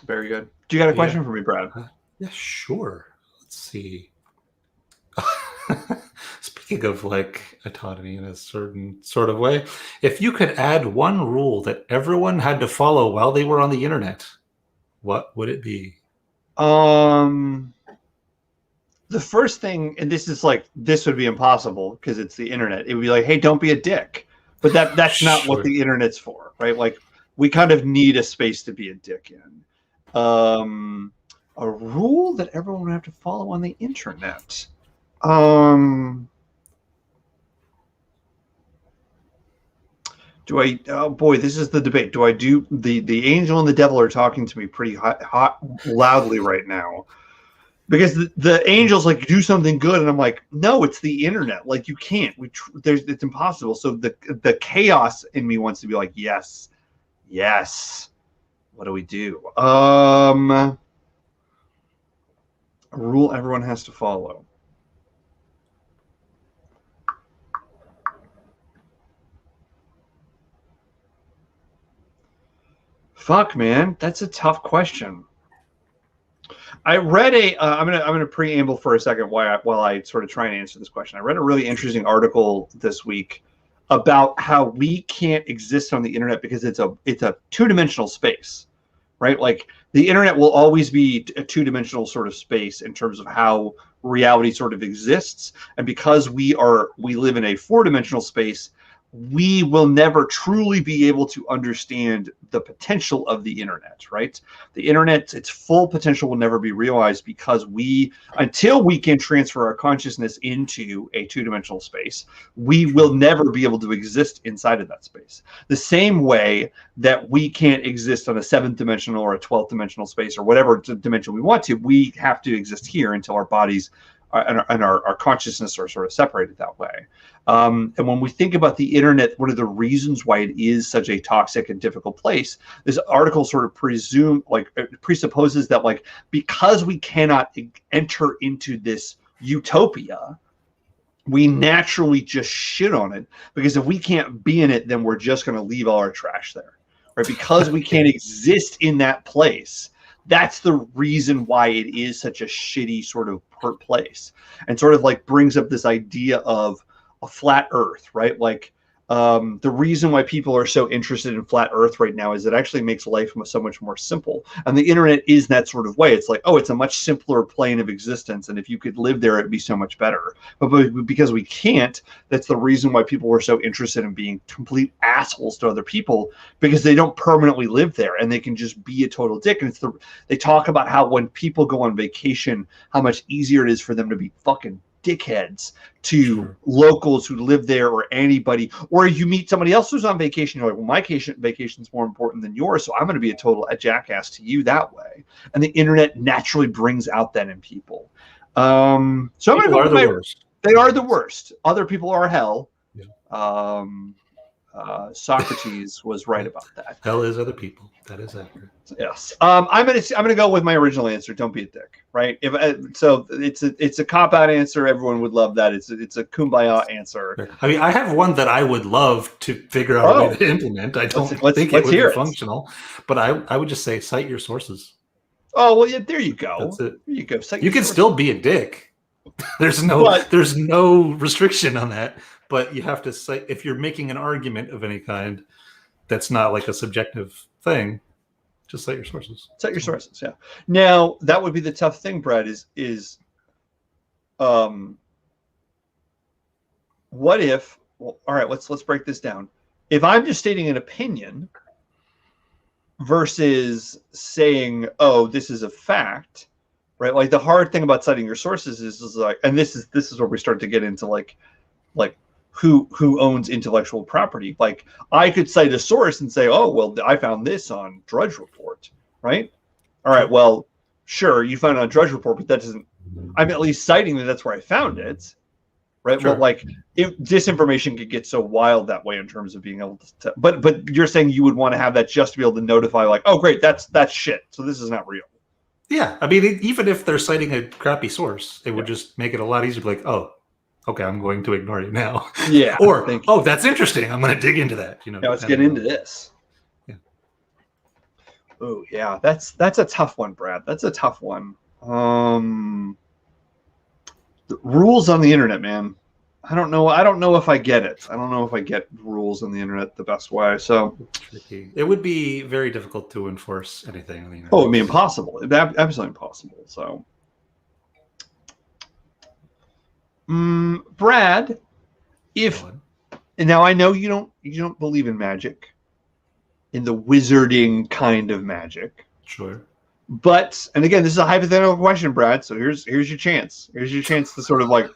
very good. Do you got a question for me, Brad? Yeah, sure. Let's see. Speaking of like autonomy in a certain sort of way, if you could add one rule that everyone had to follow while they were on the internet, what would it be? The first thing, and this would be impossible because it's the internet. It would be like, hey, don't be a dick. But that's not what the internet's for, right? Like we kind of need a space to be a dick in. A rule that everyone would have to follow on the internet. Do I? Oh boy, this is the debate. Do I do the angel and the devil are talking to me pretty loudly right now? Because the angels like do something good, and I'm like, no, it's the internet. Like you can't. It's impossible. So the chaos in me wants to be like, yes. What do we do? A rule everyone has to follow. Fuck, man, that's a tough question. I read I'm gonna preamble for a second while I sort of try and answer this question. I read a really interesting article this week about how we can't exist on the internet because it's a two-dimensional space, right? Like the internet will always be a two-dimensional sort of space in terms of how reality sort of exists, and because we live in a four-dimensional space, we will never truly be able to understand the potential of the internet, right? The internet, its full potential will never be realized because until we can transfer our consciousness into a two-dimensional space, we will never be able to exist inside of that space. The same way that we can't exist on a 7th dimensional or a 12th dimensional space or whatever dimension we want to, we have to exist here until our bodies and our consciousness are sort of separated that way. And when we think about the internet, one of the reasons why it is such a toxic and difficult place, this article sort of presupposes that like because we cannot enter into this utopia, we naturally just shit on it, because if we can't be in it, then we're just going to leave all our trash there, right? Because we can't exist in that place. That's the reason why it is such a shitty sort of place, and sort of like brings up this idea of a flat earth, right? Like the reason why people are so interested in flat earth right now is it actually makes life so much more simple. And the internet is that sort of way. It's like, oh, it's a much simpler plane of existence, and if you could live there, it'd be so much better. But because we can't, that's the reason why people are so interested in being complete assholes to other people, because they don't permanently live there and they can just be a total dick. And they talk about how when people go on vacation, how much easier it is for them to be fucking dickheads to locals who live there, or anybody, or you meet somebody else who's on vacation, you're like, well, my vacation is more important than yours, so I'm going to be a jackass to you that way. And the internet naturally brings out that in people. So I'm going to go with the worst. They are the worst. Other people are hell. Socrates was right about that. Hell is other people. That is accurate. Yes. I'm gonna go with my original answer. Don't be a dick. Right. So it's a cop out answer. Everyone would love that. It's a kumbaya answer. I mean, I have one that I would love to figure out a way to implement. I don't think it would be functional, but I would just say cite your sources. Oh well, yeah. There you go. That's it. There you go. You can still be a dick. There's no restriction on that, but you have to say, if you're making an argument of any kind that's not like a subjective thing, just cite your sources. Cite your sources, yeah. Now, that would be the tough thing, Brad, is what if, well, all right, let's break this down. If I'm just stating an opinion versus saying, oh, this is a fact, right? Like the hard thing about citing your sources is like, and this is where we start to get into like who owns intellectual property. Like I could cite a source and say, oh, well, I found this on Drudge Report, right? All right, well, sure, you found it on Drudge Report, but that doesn't, I'm at least citing that that's where I found it, right? Sure. Well, like if disinformation could get so wild that way in terms of being able to, but you're saying you would want to have that just to be able to notify, like, oh, great, that's shit. So this is not real. Yeah, I mean, even if they're citing a crappy source, it would just make it a lot easier to be like, oh, okay, I'm going to ignore you now. Yeah. Or, oh, that's interesting. I'm going to dig into that. You know, yeah, let's get into this. Yeah. Oh, yeah, that's a tough one, Brad. That's a tough one. The rules on the internet, man. I don't know if I get it. I don't know if I get rules on the internet the best way. So it would be very difficult to enforce anything on the internet. Oh, it'd be impossible. Absolutely impossible. So, Brad, and now I know you don't believe in magic, in the wizarding kind of magic. Sure. But, and again, this is a hypothetical question, Brad. So here's your chance. Here's your chance to sort of like.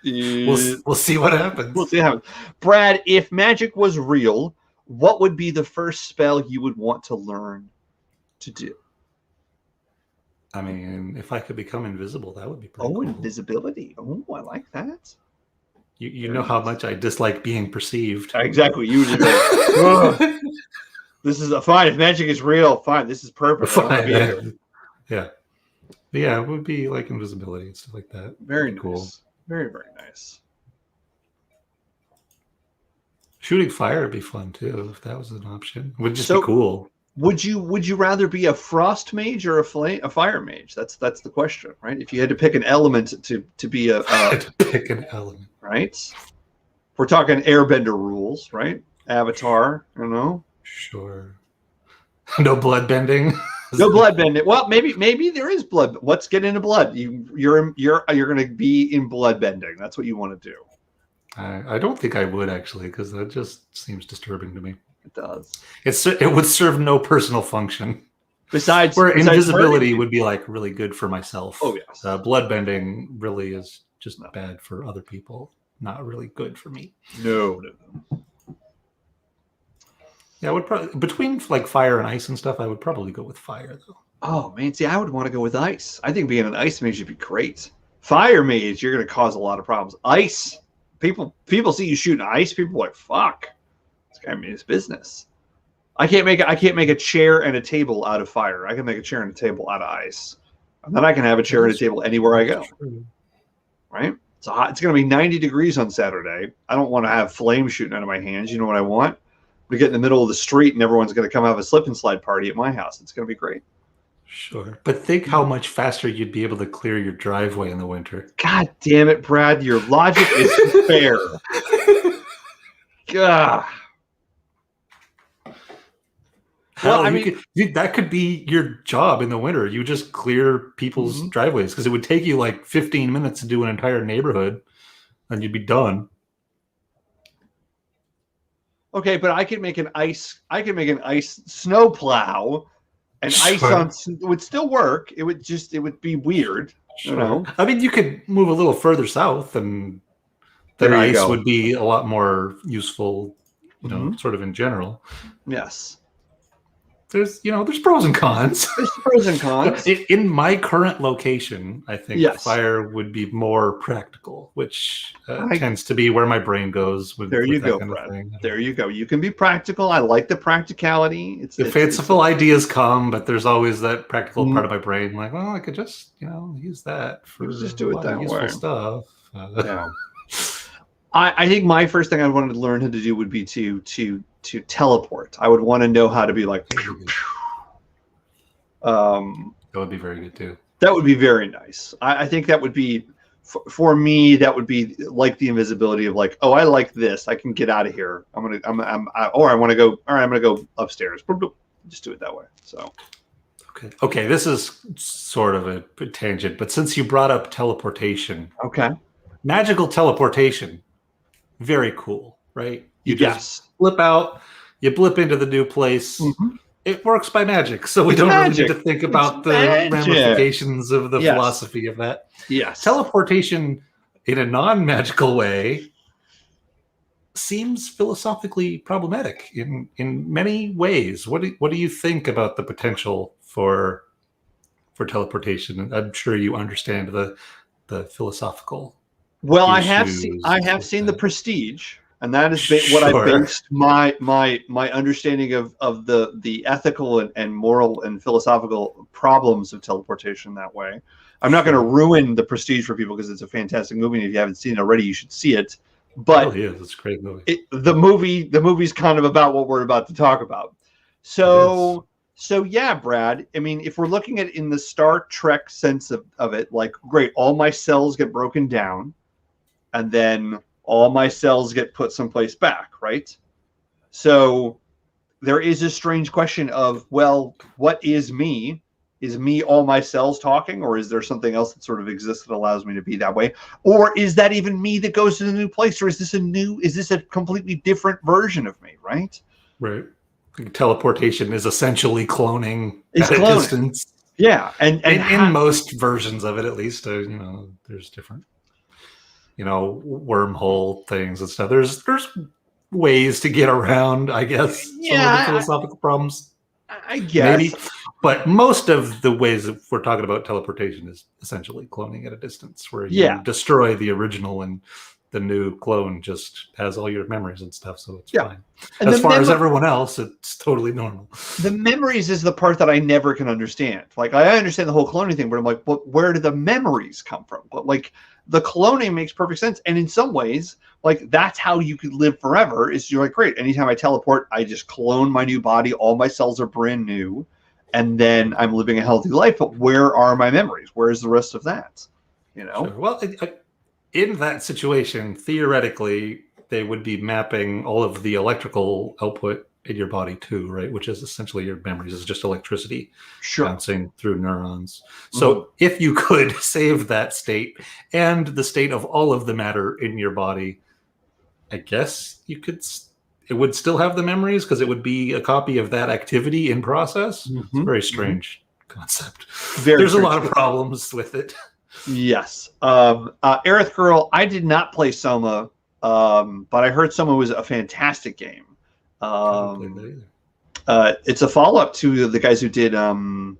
We'll see what happens. We'll see what happens. Brad, if magic was real, what would be the first spell you would want to learn to do? I mean, if I could become invisible, that would be pretty cool. Invisibility. Oh, I like that. You know how much I dislike being perceived. Exactly. You would like, this is fine. If magic is real, fine. This is perfect. Fine. Yeah. Yeah, it would be like invisibility and stuff like that. Very cool. Nice. Very, very nice. Shooting fire would be fun too, if that was an option. It would just be cool. Would you rather be a frost mage or a fire mage? That's the question, right? If you had to pick an element to be a pick an element, right? We're talking airbender rules, right? Avatar, you know. Sure. No blood bending. No blood bending. Well, maybe there is blood. Let's get into blood. You're going to be in blood bending. That's what you want to do. I don't think I would actually, because that just seems disturbing to me. It does. It would serve no personal function. Besides, invisibility would be like really good for myself. Oh yes. Blood bending really is just bad for other people. Not really good for me. No. Yeah, I would probably, between like fire and ice and stuff, I would probably go with fire though. Oh man, see, I would want to go with ice. I think being an ice mage would be great. Fire mage, you're going to cause a lot of problems. Ice, people see you shooting ice, people are like, fuck, this guy made his business. I can't make a chair and a table out of fire. I can make a chair and a table out of ice, and then I can have a chair and a table anywhere I go. Right? It's going to be 90 degrees on Saturday. I don't want to have flames shooting out of my hands. You know what I want? We get in the middle of the street and everyone's going to come have a slip and slide party at my house. It's going to be great. Sure. But think how much faster you'd be able to clear your driveway in the winter. God damn it, Brad. Your logic is fair. God. Well, I mean, that could be your job in the winter. You just clear people's driveways because it would take you like 15 minutes to do an entire neighborhood and you'd be done. Okay, but I could make an ice snow plow, and ice on it would still work. It would be weird. Sure. You know? I mean, you could move a little further south, and then ice would be a lot more useful. You know, sort of in general. Yes. There's pros and cons. There's pros and cons. In my current location, I think fire would be more practical, which tends to be where my brain goes. There you go, Brad. There you go. You can be practical. I like the practicality. The fanciful ideas come, but there's always that practical part of my brain, like, well, I could just use that for just do it that useful way. Stuff. Yeah. I think my first thing I wanted to learn how to do would be to teleport. I would want to know how to be like that would be very good too. That would be very nice. I think that would be for me, that would be like the invisibility of like, oh, I like this. I can get out of here. I want to go. All right, I'm gonna go upstairs. Just do it that way. So. Okay. This is sort of a tangent, but since you brought up teleportation, magical teleportation, very cool, right? You just blip out, you blip into the new place. Mm-hmm. It works by magic, so we don't really need to think about the ramifications of the philosophy of that. Yes. Teleportation in a non-magical way seems philosophically problematic in many ways. What do you think about the potential for teleportation? I'm sure you understand the philosophical. Well, I have seen The Prestige, and that is what I based my understanding of the ethical and moral and philosophical problems of teleportation that way. I'm not going to ruin The Prestige for people because it's a fantastic movie, and if you haven't seen it already, you should see it. But it's a great movie. The movie's kind of about what we're about to talk about. So yeah, Brad. I mean, if we're looking at it in the Star Trek sense of it, like, great, all my cells get broken down, and then all my cells get put someplace back, right? So there is a strange question of, well, what is me? Is me all my cells talking, or is there something else that sort of exists that allows me to be that way? Or is that even me that goes to the new place? Or is this a completely different version of me, right? Right. Teleportation is essentially cloning at a distance. Yeah. And in most versions of it, at least, there's different, wormhole things and stuff. There's ways to get around, I guess, some of the philosophical problems. I guess. Maybe. But most of the ways that we're talking about teleportation is essentially cloning at a distance, where you destroy the original and the new clone just has all your memories and stuff, so it's fine. And as far as everyone else, it's totally normal. The memories is the part that I never can understand. Like, I understand the whole cloning thing, but I'm like, but where do the memories come from? But like, the cloning makes perfect sense. And in some ways, like, that's how you could live forever, is you're like, great, anytime I teleport, I just clone my new body, all my cells are brand new, and then I'm living a healthy life. But where are my memories? Where's the rest of that? Sure. Well, in that situation, theoretically, they would be mapping all of the electrical output in your body too, right? Which is essentially your memories. It's just electricity bouncing through neurons. So if you could save that state and the state of all of the matter in your body, I guess it would still have the memories because it would be a copy of that activity in process. It's a very strange concept. There's a lot of problems with it. Yes. Aerith Girl, I did not play Soma, but I heard Soma was a fantastic game. It's a follow-up to the guys who did not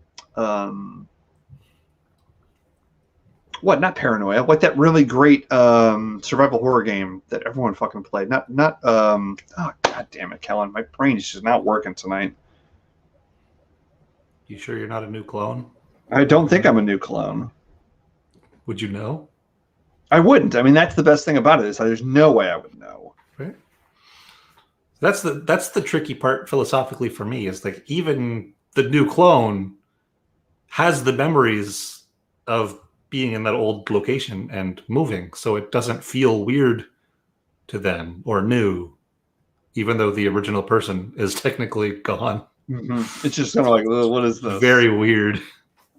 Paranoia, like that really great survival horror game that everyone fucking played. Oh, god damn it, Kellen, my brain is just not working tonight. You sure you're not a new clone? I don't think I'm a new clone. Would you know? I wouldn't. I mean, that's the best thing about it, is there's no way I would know. Right. That's the tricky part philosophically for me, is like, even the new clone has the memories of being in that old location and moving, so it doesn't feel weird to them or new, even though the original person is technically gone. Mm-hmm. It's just kind of like, what is this? Very weird.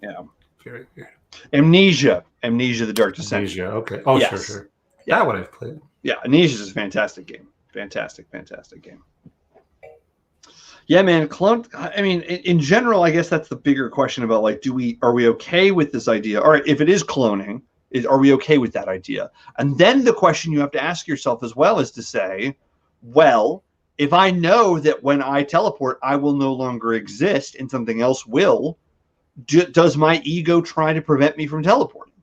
Yeah. Very weird. Amnesia, The Dark Descent. Amnesia, okay. Oh, yes. Sure. Yeah, that one I've played. Yeah, Amnesia is a fantastic game. Fantastic game. Yeah, man. Clone. I mean, in general, I guess that's the bigger question about, like, are we okay with this idea? All right, if it is cloning, are we okay with that idea? And then the question you have to ask yourself as well is to say, well, if I know that when I teleport, I will no longer exist and something else will, does my ego try to prevent me from teleporting?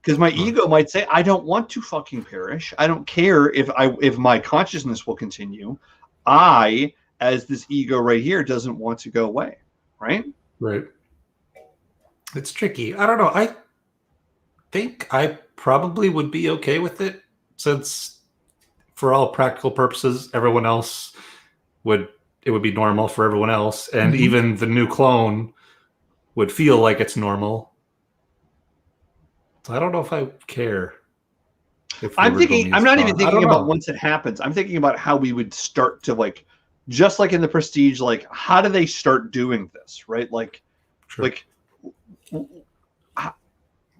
Because my ego might say, I don't want to fucking perish. I don't care if my consciousness will continue. I, as this ego right here, doesn't want to go away. Right? Right. It's tricky. I don't know. I think I probably would be okay with it, since for all practical purposes, everyone else it would be normal for everyone else. And even the new clone would feel like it's normal. I don't know if I care. I'm not even thinking about know. once it happens. I'm thinking about how we would start to like, just like in the Prestige, like how do they start doing this, right? Like, Sure. like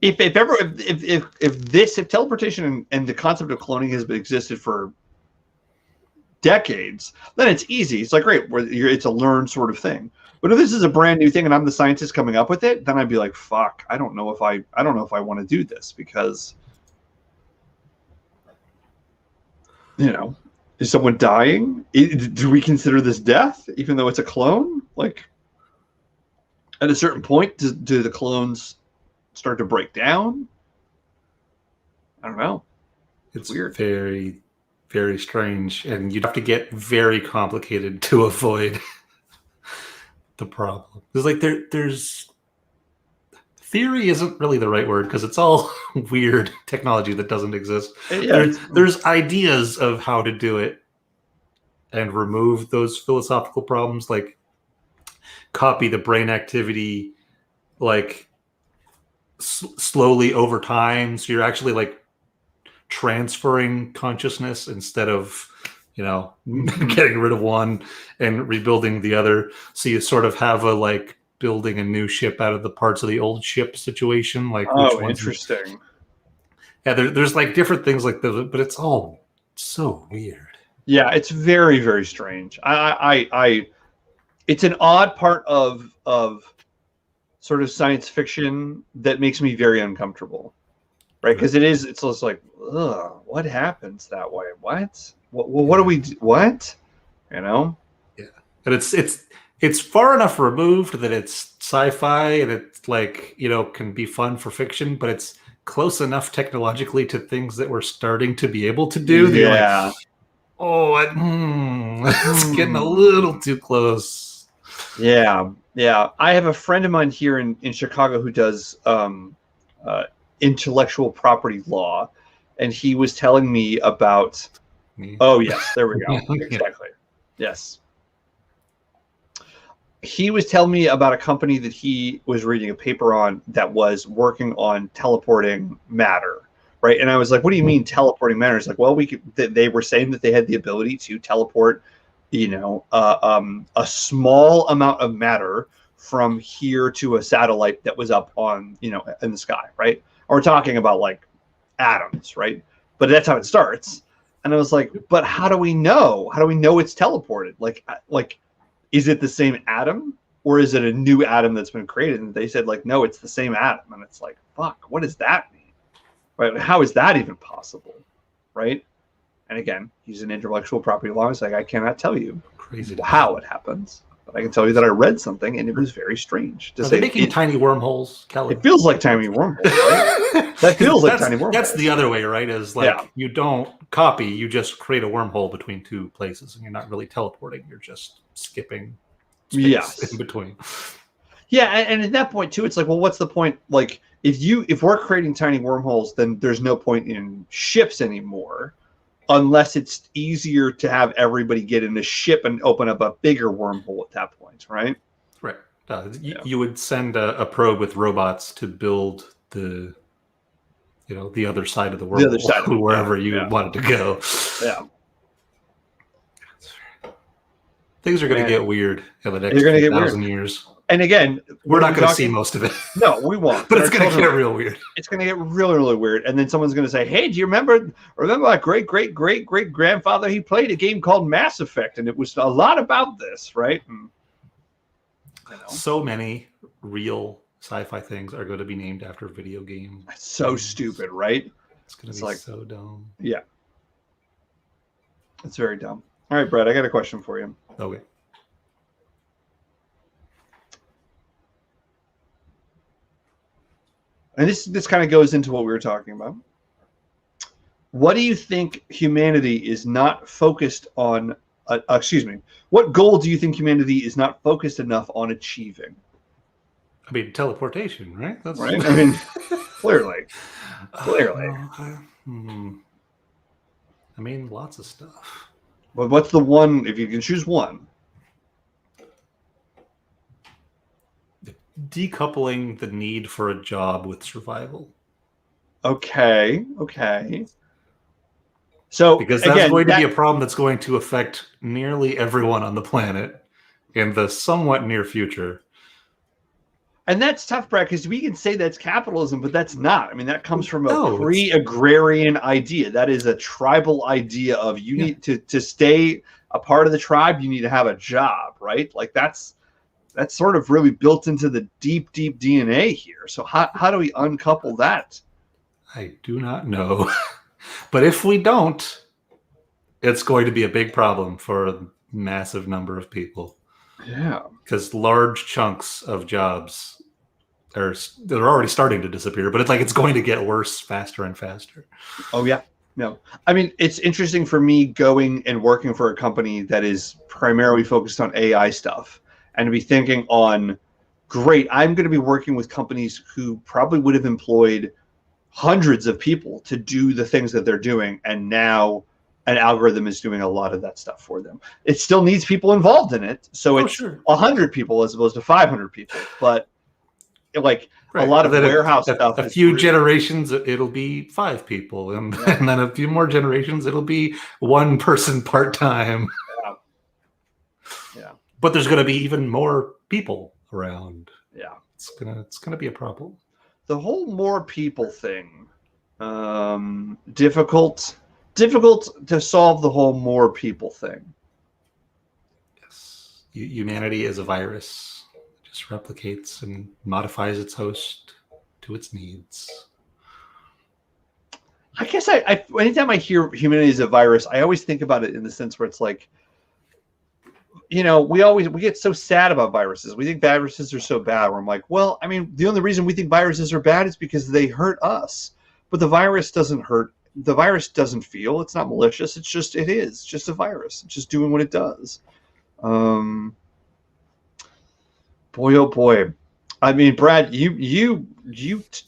if teleportation and the concept of cloning has existed for decades, then it's easy. It's like, great, it's a learned sort of thing. But if this is a brand new thing and I'm the scientist coming up with it, then I'd be like, fuck, I don't know if I want to do this, because, you know, is someone dying? Do we consider this death, even though it's a clone? Like, at a certain point, do the clones start to break down? I don't know. It's weird. Very, very strange, and you'd have to get very complicated to avoid the problem. It's like there's theory isn't really the right word, because it's all weird technology that doesn't exist. Yeah, there's ideas of how to do it and remove those philosophical problems, like copy the brain activity like slowly over time, so you're actually like transferring consciousness instead of, you know, getting rid of one and rebuilding the other. So you sort of have a like building a new ship out of the parts of the old ship situation. Like, which one's interesting. Yeah, there's like different things like this, but it's all so weird. Yeah, it's very, very strange. It's an odd part of sort of science fiction that makes me very uncomfortable, right? Because it's just like, ugh, what happens that way? What do we do? What? You know? Yeah, and it's far enough removed that it's sci-fi and it's like, you know, can be fun for fiction, but it's close enough technologically to things that we're starting to be able to do. Yeah. Like, oh, it's getting a little too close. Yeah. Yeah. I have a friend of mine here in Chicago who does intellectual property law, and he was telling me about oh yes, there we go. Exactly. Yes. He was telling me about a company that he was reading a paper on that was working on teleporting matter, right? And I was like, what do you mean teleporting matter? It's like, well, they were saying that they had the ability to teleport, you know, a small amount of matter from here to a satellite that was up on, you know, in the sky, right? And we're talking about like atoms, right? But that's how it starts. And I was like, but how do we know? How do we know it's teleported? Like, is it the same atom, or is it a new atom that's been created? And they said, like, no, it's the same atom. And it's like, fuck, what does that mean? Right? How is that even possible? Right? And again, he's an intellectual property law. It's like, I cannot tell you how it happens, but I can tell you that I read something and it was very strange. Are they making tiny wormholes, Kellen? It feels like tiny wormholes, right? That feels like tiny wormholes. That's the other way, right? Is like, you don't copy, you just create a wormhole between two places, and you're not really teleporting. You're just skipping space in between. Yeah, and at that point too, it's like, well, what's the point? Like, if we're creating tiny wormholes, then there's no point in ships anymore, unless it's easier to have everybody get in a ship and open up a bigger wormhole at that point, right? Right. You would send a probe with robots to build the, you know, the other side of the world, wherever you wanted to go. Yeah. Things are going to get weird in the next 1,000 years. And again, we're not going to see most of it. No, we won't. But it's going to get real weird. It's going to get really, really weird. And then someone's going to say, hey, do you remember my great grandfather? He played a game called Mass Effect, and it was a lot about this, right? And, you know, so many real sci-fi things are going to be named after video games. That's so stupid, right? It's going to be so dumb. Yeah. It's very dumb. All right, Brad, I got a question for you. Okay. And this kind of goes into what we were talking about. What do you think humanity is not focused on? What goal do you think humanity is not focused enough on achieving? I mean, teleportation, right? That's right. I mean, clearly. I mean, lots of stuff. But what's the one, if you can choose one? Decoupling the need for a job with survival. Okay. So Because that's again, going to be a problem that's going to affect nearly everyone on the planet in the somewhat near future. and that's tough, Brad, because we can say that's capitalism, but that's not. I mean, that comes from a No, it's pre-agrarian idea. That is a tribal idea of you need to stay a part of the tribe. You need to have a job, right? Like that's sort of really built into the deep DNA here. So how do we uncouple that? I do not know. But if we don't, it's going to be a big problem for a massive number of people. Yeah. Because large chunks of jobs they're already starting to disappear, but it's going to get worse faster and faster. Oh yeah. No. I mean, it's interesting for me going and working for a company that is primarily focused on AI stuff and to be thinking on, great, I'm going to be working with companies who probably would have employed hundreds of people to do the things that they're doing, and now an algorithm is doing a lot of that stuff for them. It still needs people involved in it, so it's 100 people as opposed to 500 people, but like a lot of warehouse stuff. A few generations, it'll be 5 people, and then a few more generations, it'll be 1 person part-time. Yeah. But there's going to be even more people around. Yeah. It's gonna be a problem. The whole more people thing, difficult to solve the whole more people thing. Yes. Humanity is a virus. It just replicates and modifies its host to its needs. I guess I anytime I hear humanity is a virus, I always think about it in the sense where it's like, you know, we get so sad about viruses. We think viruses are so bad. Where I'm like, well, I mean, the only reason we think viruses are bad is because they hurt us. But the virus doesn't hurt. The virus doesn't feel. It's not malicious. It's just just a virus. It's just doing what it does. Boy, oh boy. I mean, Brad, you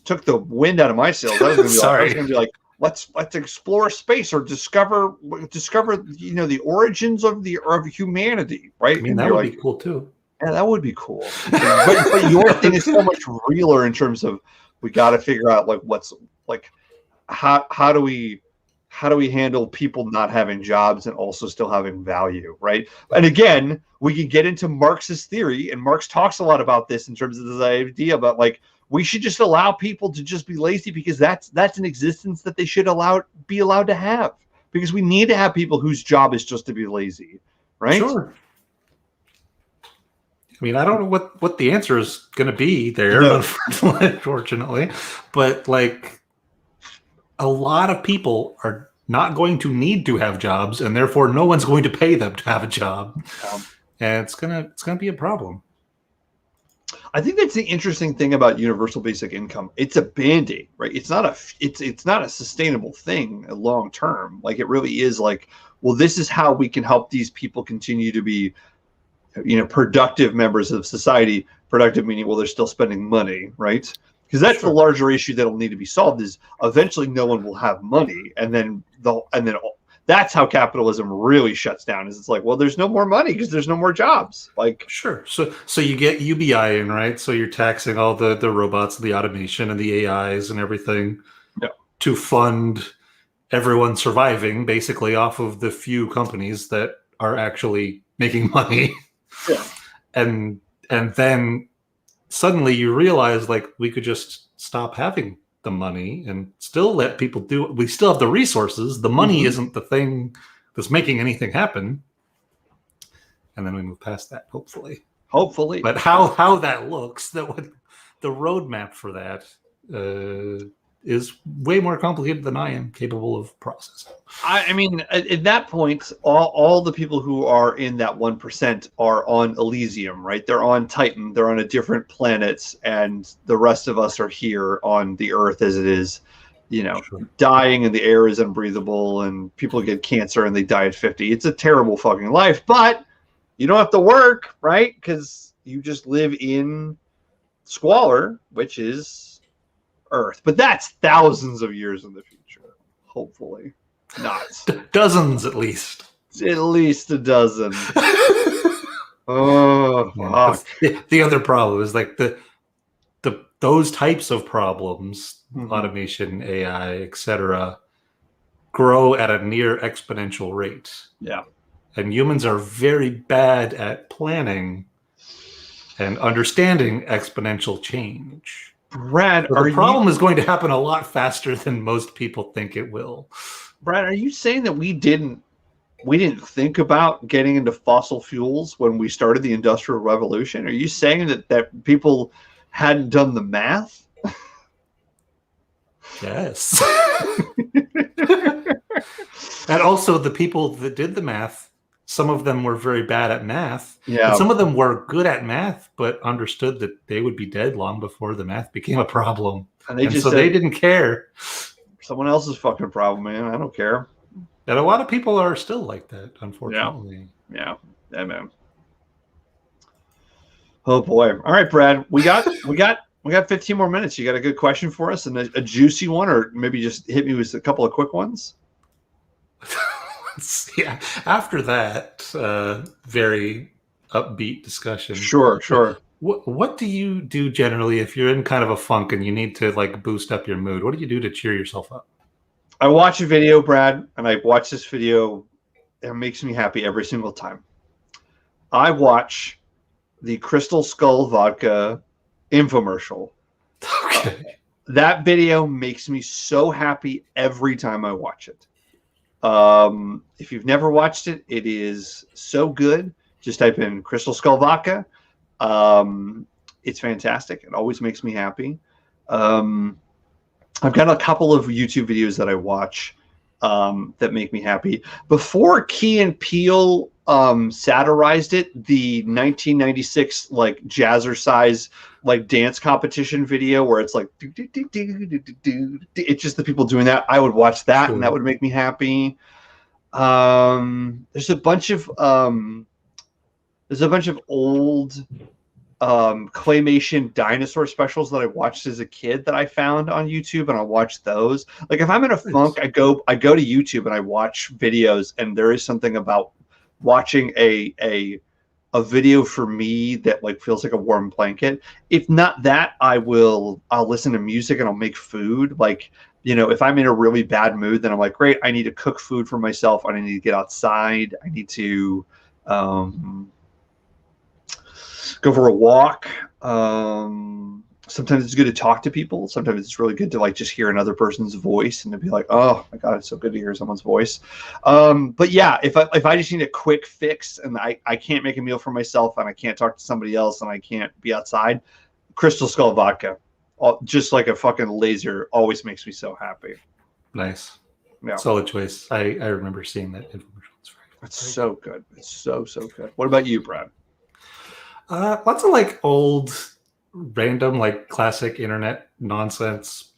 took the wind out of my sails. I was going to be like, let's explore space or discover the origins of humanity, right? I mean, that would be cool too. Yeah, that would be cool. but your thing is so much realer in terms of we got to figure out how do we handle people not having jobs and also still having value, right? And again, we can get into Marx's theory, and Marx talks a lot about this in terms of this idea about we should just allow people to just be lazy because that's an existence that they should be allowed to have, because we need to have people whose job is just to be lazy, right? Sure. I mean, I don't know what the answer is going to be there, unfortunately, but a lot of people are not going to need to have jobs, and therefore no one's going to pay them to have a job, and it's gonna be a problem. I think that's the interesting thing about universal basic income. It's a band-aid, right? It's not a sustainable thing long term. Like, it really is well, this is how we can help these people continue to be, productive members of society. Productive meaning, well, they're still spending money, right? Because that's the larger issue that'll need to be solved, is eventually no one will have money, and then that's how capitalism really shuts down. Is it's like, well, there's no more money because there's no more jobs. Sure. So you get UBI in, right? So you're taxing all the robots, the automation, and the AIs and everything to fund everyone surviving, basically off of the few companies that are actually making money. Yeah. And then suddenly you realize we could just stop having the money and still let people do. We still have the resources. The money isn't the thing that's making anything happen. And then we move past that, hopefully. But how that looks, the roadmap for that is way more complicated than I am capable of processing. I mean, at that point, all the people who are in that 1% are on Elysium, right? They're on Titan. They're on a different planet, and the rest of us are here on the Earth as it is, dying, and the air is unbreathable, and people get cancer and they die at 50. It's a terrible fucking life, but you don't have to work, right? Because you just live in squalor, which is Earth. But that's thousands of years in the future. Hopefully not. Dozens, at least. At least a dozen. Oh, fuck. The other problem is the those types of problems, automation, AI, etc., grow at a near exponential rate. Yeah. And humans are very bad at planning and understanding exponential change. Brad, So the problem is going to happen a lot faster than most people think it will. Brad, are you saying that we didn't think about getting into fossil fuels when we started the Industrial Revolution? Are you saying that people hadn't done the math? Yes. And also the people that did the math, some of them were very bad at math. Yeah. But some of them were good at math, but understood that they would be dead long before the math became a problem. And they didn't care. Someone else's fucking problem, man. I don't care. And a lot of people are still like that, unfortunately. Yeah, man. Oh boy. All right, Brad. We got 15 more minutes. You got a good question for us and a juicy one, or maybe just hit me with a couple of quick ones? Yeah. After that very upbeat discussion. Sure. What do you do generally if you're in kind of a funk and you need to like boost up your mood? What do you do to cheer yourself up? I watch a video, Brad, and I watch this video. It makes me happy every single time. I watch the Crystal Skull Vodka infomercial. Okay. That video makes me so happy every time I watch it. If you've never watched it, it is so good. Just type in Crystal Skull Vodka. It's fantastic. It always makes me happy. I've got a couple of YouTube videos that I watch that make me happy. Before Key and Peele satirized it, the 1996 like jazzercise like dance competition video where it's like it's just the people doing that. I would watch that, and that would make me happy. There's a bunch of old claymation dinosaur specials that I watched as a kid that I found on YouTube, and I'll watch those. Like if I'm in a funk, I go to YouTube and I watch videos, and there is something about watching a video for me that like feels like a warm blanket. If not that, I'll listen to music and I'll make food. Like, you know, if I'm in a really bad mood, then I'm like, great, I need to cook food for myself. I need to get outside. I need to go for a walk. Sometimes it's good to talk to people. Sometimes it's really good to like just hear another person's voice and to be like, oh my God, it's so good to hear someone's voice. But yeah, if I just need a quick fix and I can't make a meal for myself and I can't talk to somebody else and I can't be outside, Crystal Skull Vodka, just like a fucking laser, always makes me so happy. Nice. Yeah. Solid choice. I remember seeing that infomercial. It's so good. It's so good. What about you, Brad? Lots of like old, random, like classic internet nonsense,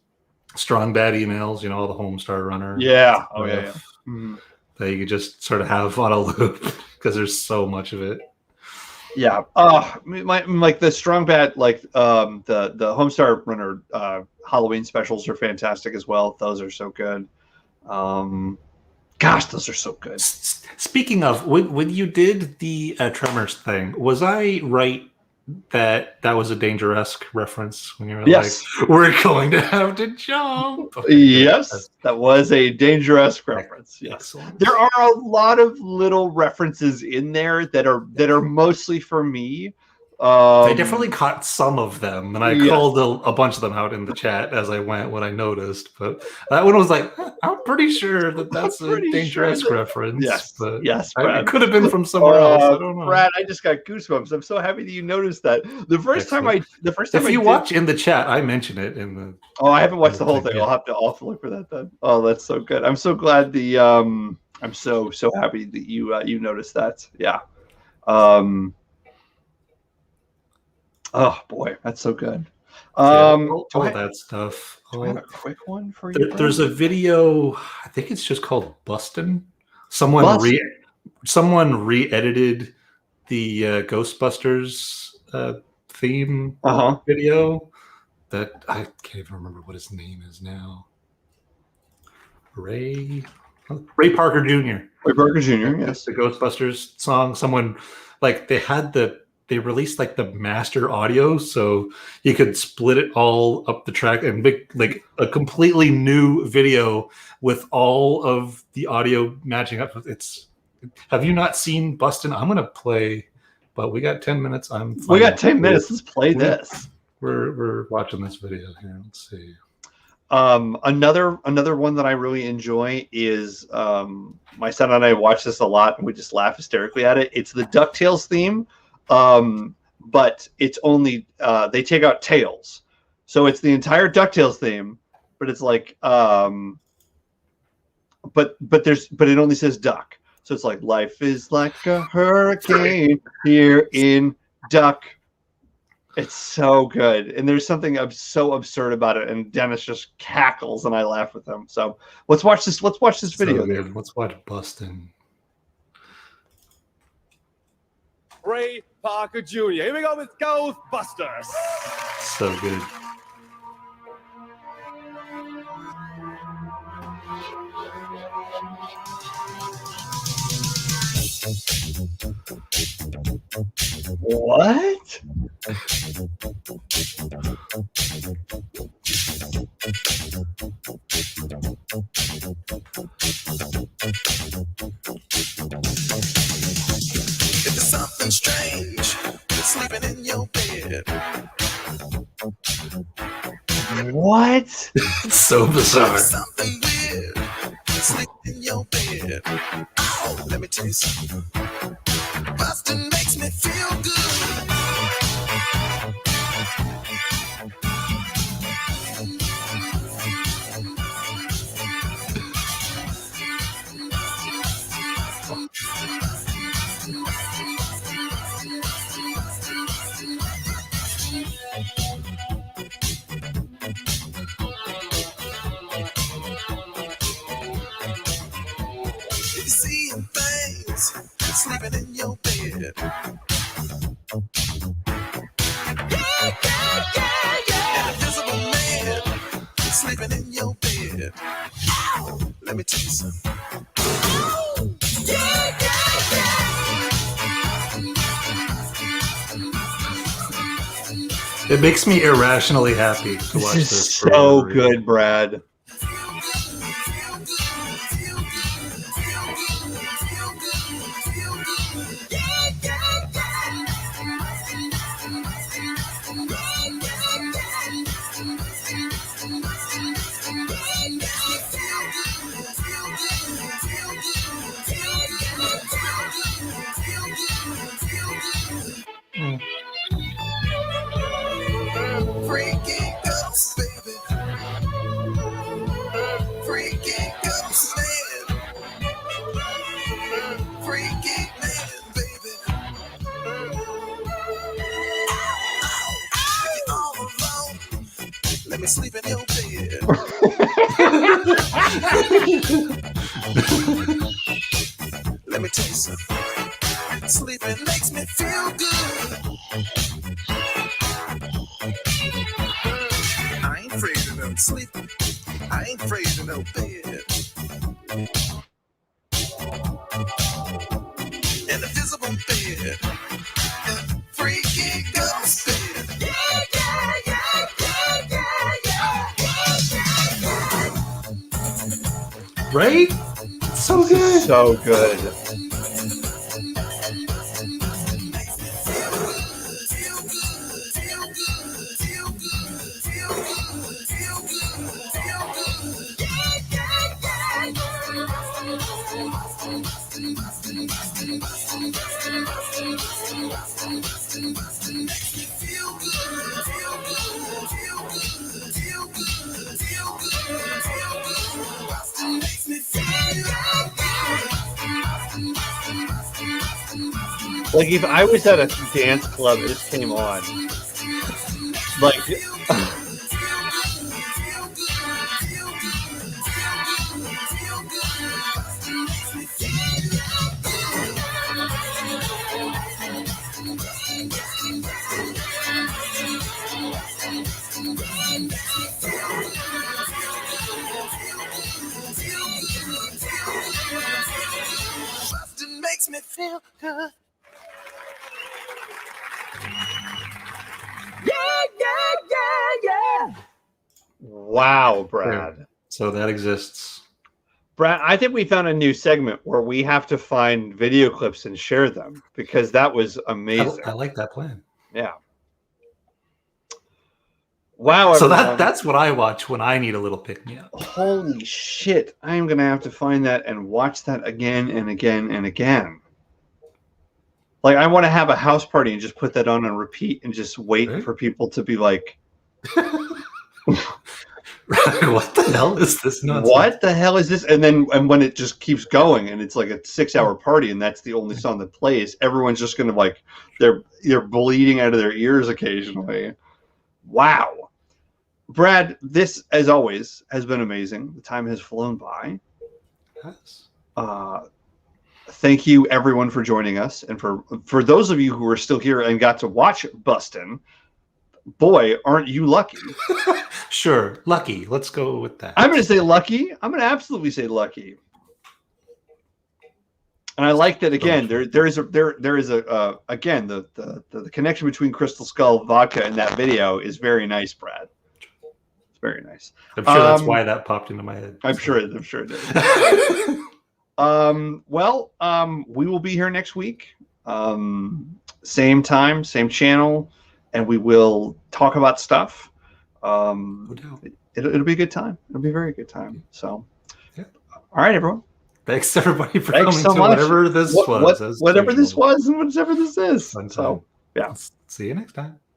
strong bad emails. You know, all the Homestar Runner. Yeah. Oh yeah. Mm-hmm. That you could just sort of have on a loop because there's so much of it. Yeah. Like the strong bad, like the Homestar Runner Halloween specials are fantastic as well. Those are so good. Gosh, those are so good. Speaking of, when you did the Tremors thing, was I right that was a Danger-esque reference when you were like, we're going to have to jump? Okay, yes, that was a Danger-esque reference. Yes. Excellent. There are a lot of little references in there that are mostly for me. They definitely caught some of them, and I called a bunch of them out in the chat as I went when I noticed. But that one was like, I'm pretty sure that's a Danger-esque reference. Yes, but Brad. It could have been from somewhere else. I don't know. Brad, I just got goosebumps. I'm so happy that you noticed that. The first time if you watch in the chat, I mention it in the. Oh, I haven't watched the whole thing. I'll have to look for that then. Oh, that's so good. I'm so glad I'm so happy that you noticed that. Yeah. Oh boy, that's so good. All that stuff. Do I have a quick one for you? There's a video. I think it's just called Bustin. Someone re-edited the Ghostbusters theme video. That I can't even remember what his name is now. Ray Parker Jr. Ray Parker Jr. Yes, the Ghostbusters song. Someone like they they released like the master audio, so you could split it all up the track and make like a completely new video with all of the audio matching up. It's have you not seen Bustin? I'm gonna play, but we got 10 minutes. We got 10 minutes. Let's play this. We're watching this video here. Let's see. Another one that I really enjoy is my son and I watch this a lot, and we just laugh hysterically at it. It's the DuckTales theme, but it's only they take out tails, so it's the entire DuckTales theme, but it's like but it only says duck, so it's like life is like a hurricane here in Duck. It's so good, and there's something so absurd about it, and Dennis just cackles, and I laugh with him. So let's watch this. Let's watch this video. Let's watch Bustin. Ray Parker Jr. Here we go with Ghostbusters. So good. What? If there's something strange sleeping in your bed. What? It's so bizarre. Something weird sleeping in your bed. Oh, let me tell you something. Bustin' makes me feel good. If you're seeing things sleeping in your bed. An invisible man sleeping in your bed. Let me tell you something. It makes me irrationally happy to watch This this. is so good, Brad. Freaky ghost, baby. Freaky ghost man. Freaky man, baby. You're all alone. Let me sleep in your bed. Let me tell you something. Sleeping makes me feel good. I ain't afraid of no sleeping. I ain't afraid of no bed. An invisible bed. Freaky ghost bed. Right? So good. So good. Like if I was at a dance club and this came on, like Bustin' makes me feel good. Wow, Brad. So that exists. Brad, I think we found a new segment where we have to find video clips and share them because that was amazing. I like that plan. Yeah. Wow. So everyone. that's what I watch when I need a little pick me up. Holy shit. I am going to have to find that and watch that again and again and again. Like, I want to have a house party and just put that on repeat and just wait for people to be like, what the hell is this nonsense? What the hell is this? And when it just keeps going and it's like a 6-hour party and that's the only song that plays, everyone's just going to like, they're bleeding out of their ears occasionally. Wow. Brad, this, as always, has been amazing. The time has flown by. Yes. Thank you, everyone, for joining us. And for those of you who are still here and got to watch Bustin', boy, aren't you lucky. Sure. Lucky. Let's go with that. I'm going to say lucky. I'm going to absolutely say lucky. And I like that, again, there is a again, the connection between Crystal Skull vodka and that video is very nice, Brad. It's very nice. I'm sure that's why that popped into my head. I'm sure it did. We will be here next week. Same time, same channel, and we will talk about stuff. It'll be a good time. It'll be a very good time. So, yeah. All right, everyone. Thanks everybody for coming to whatever this was. Whatever this was and whatever this is. Fun time. So, yeah. See you next time.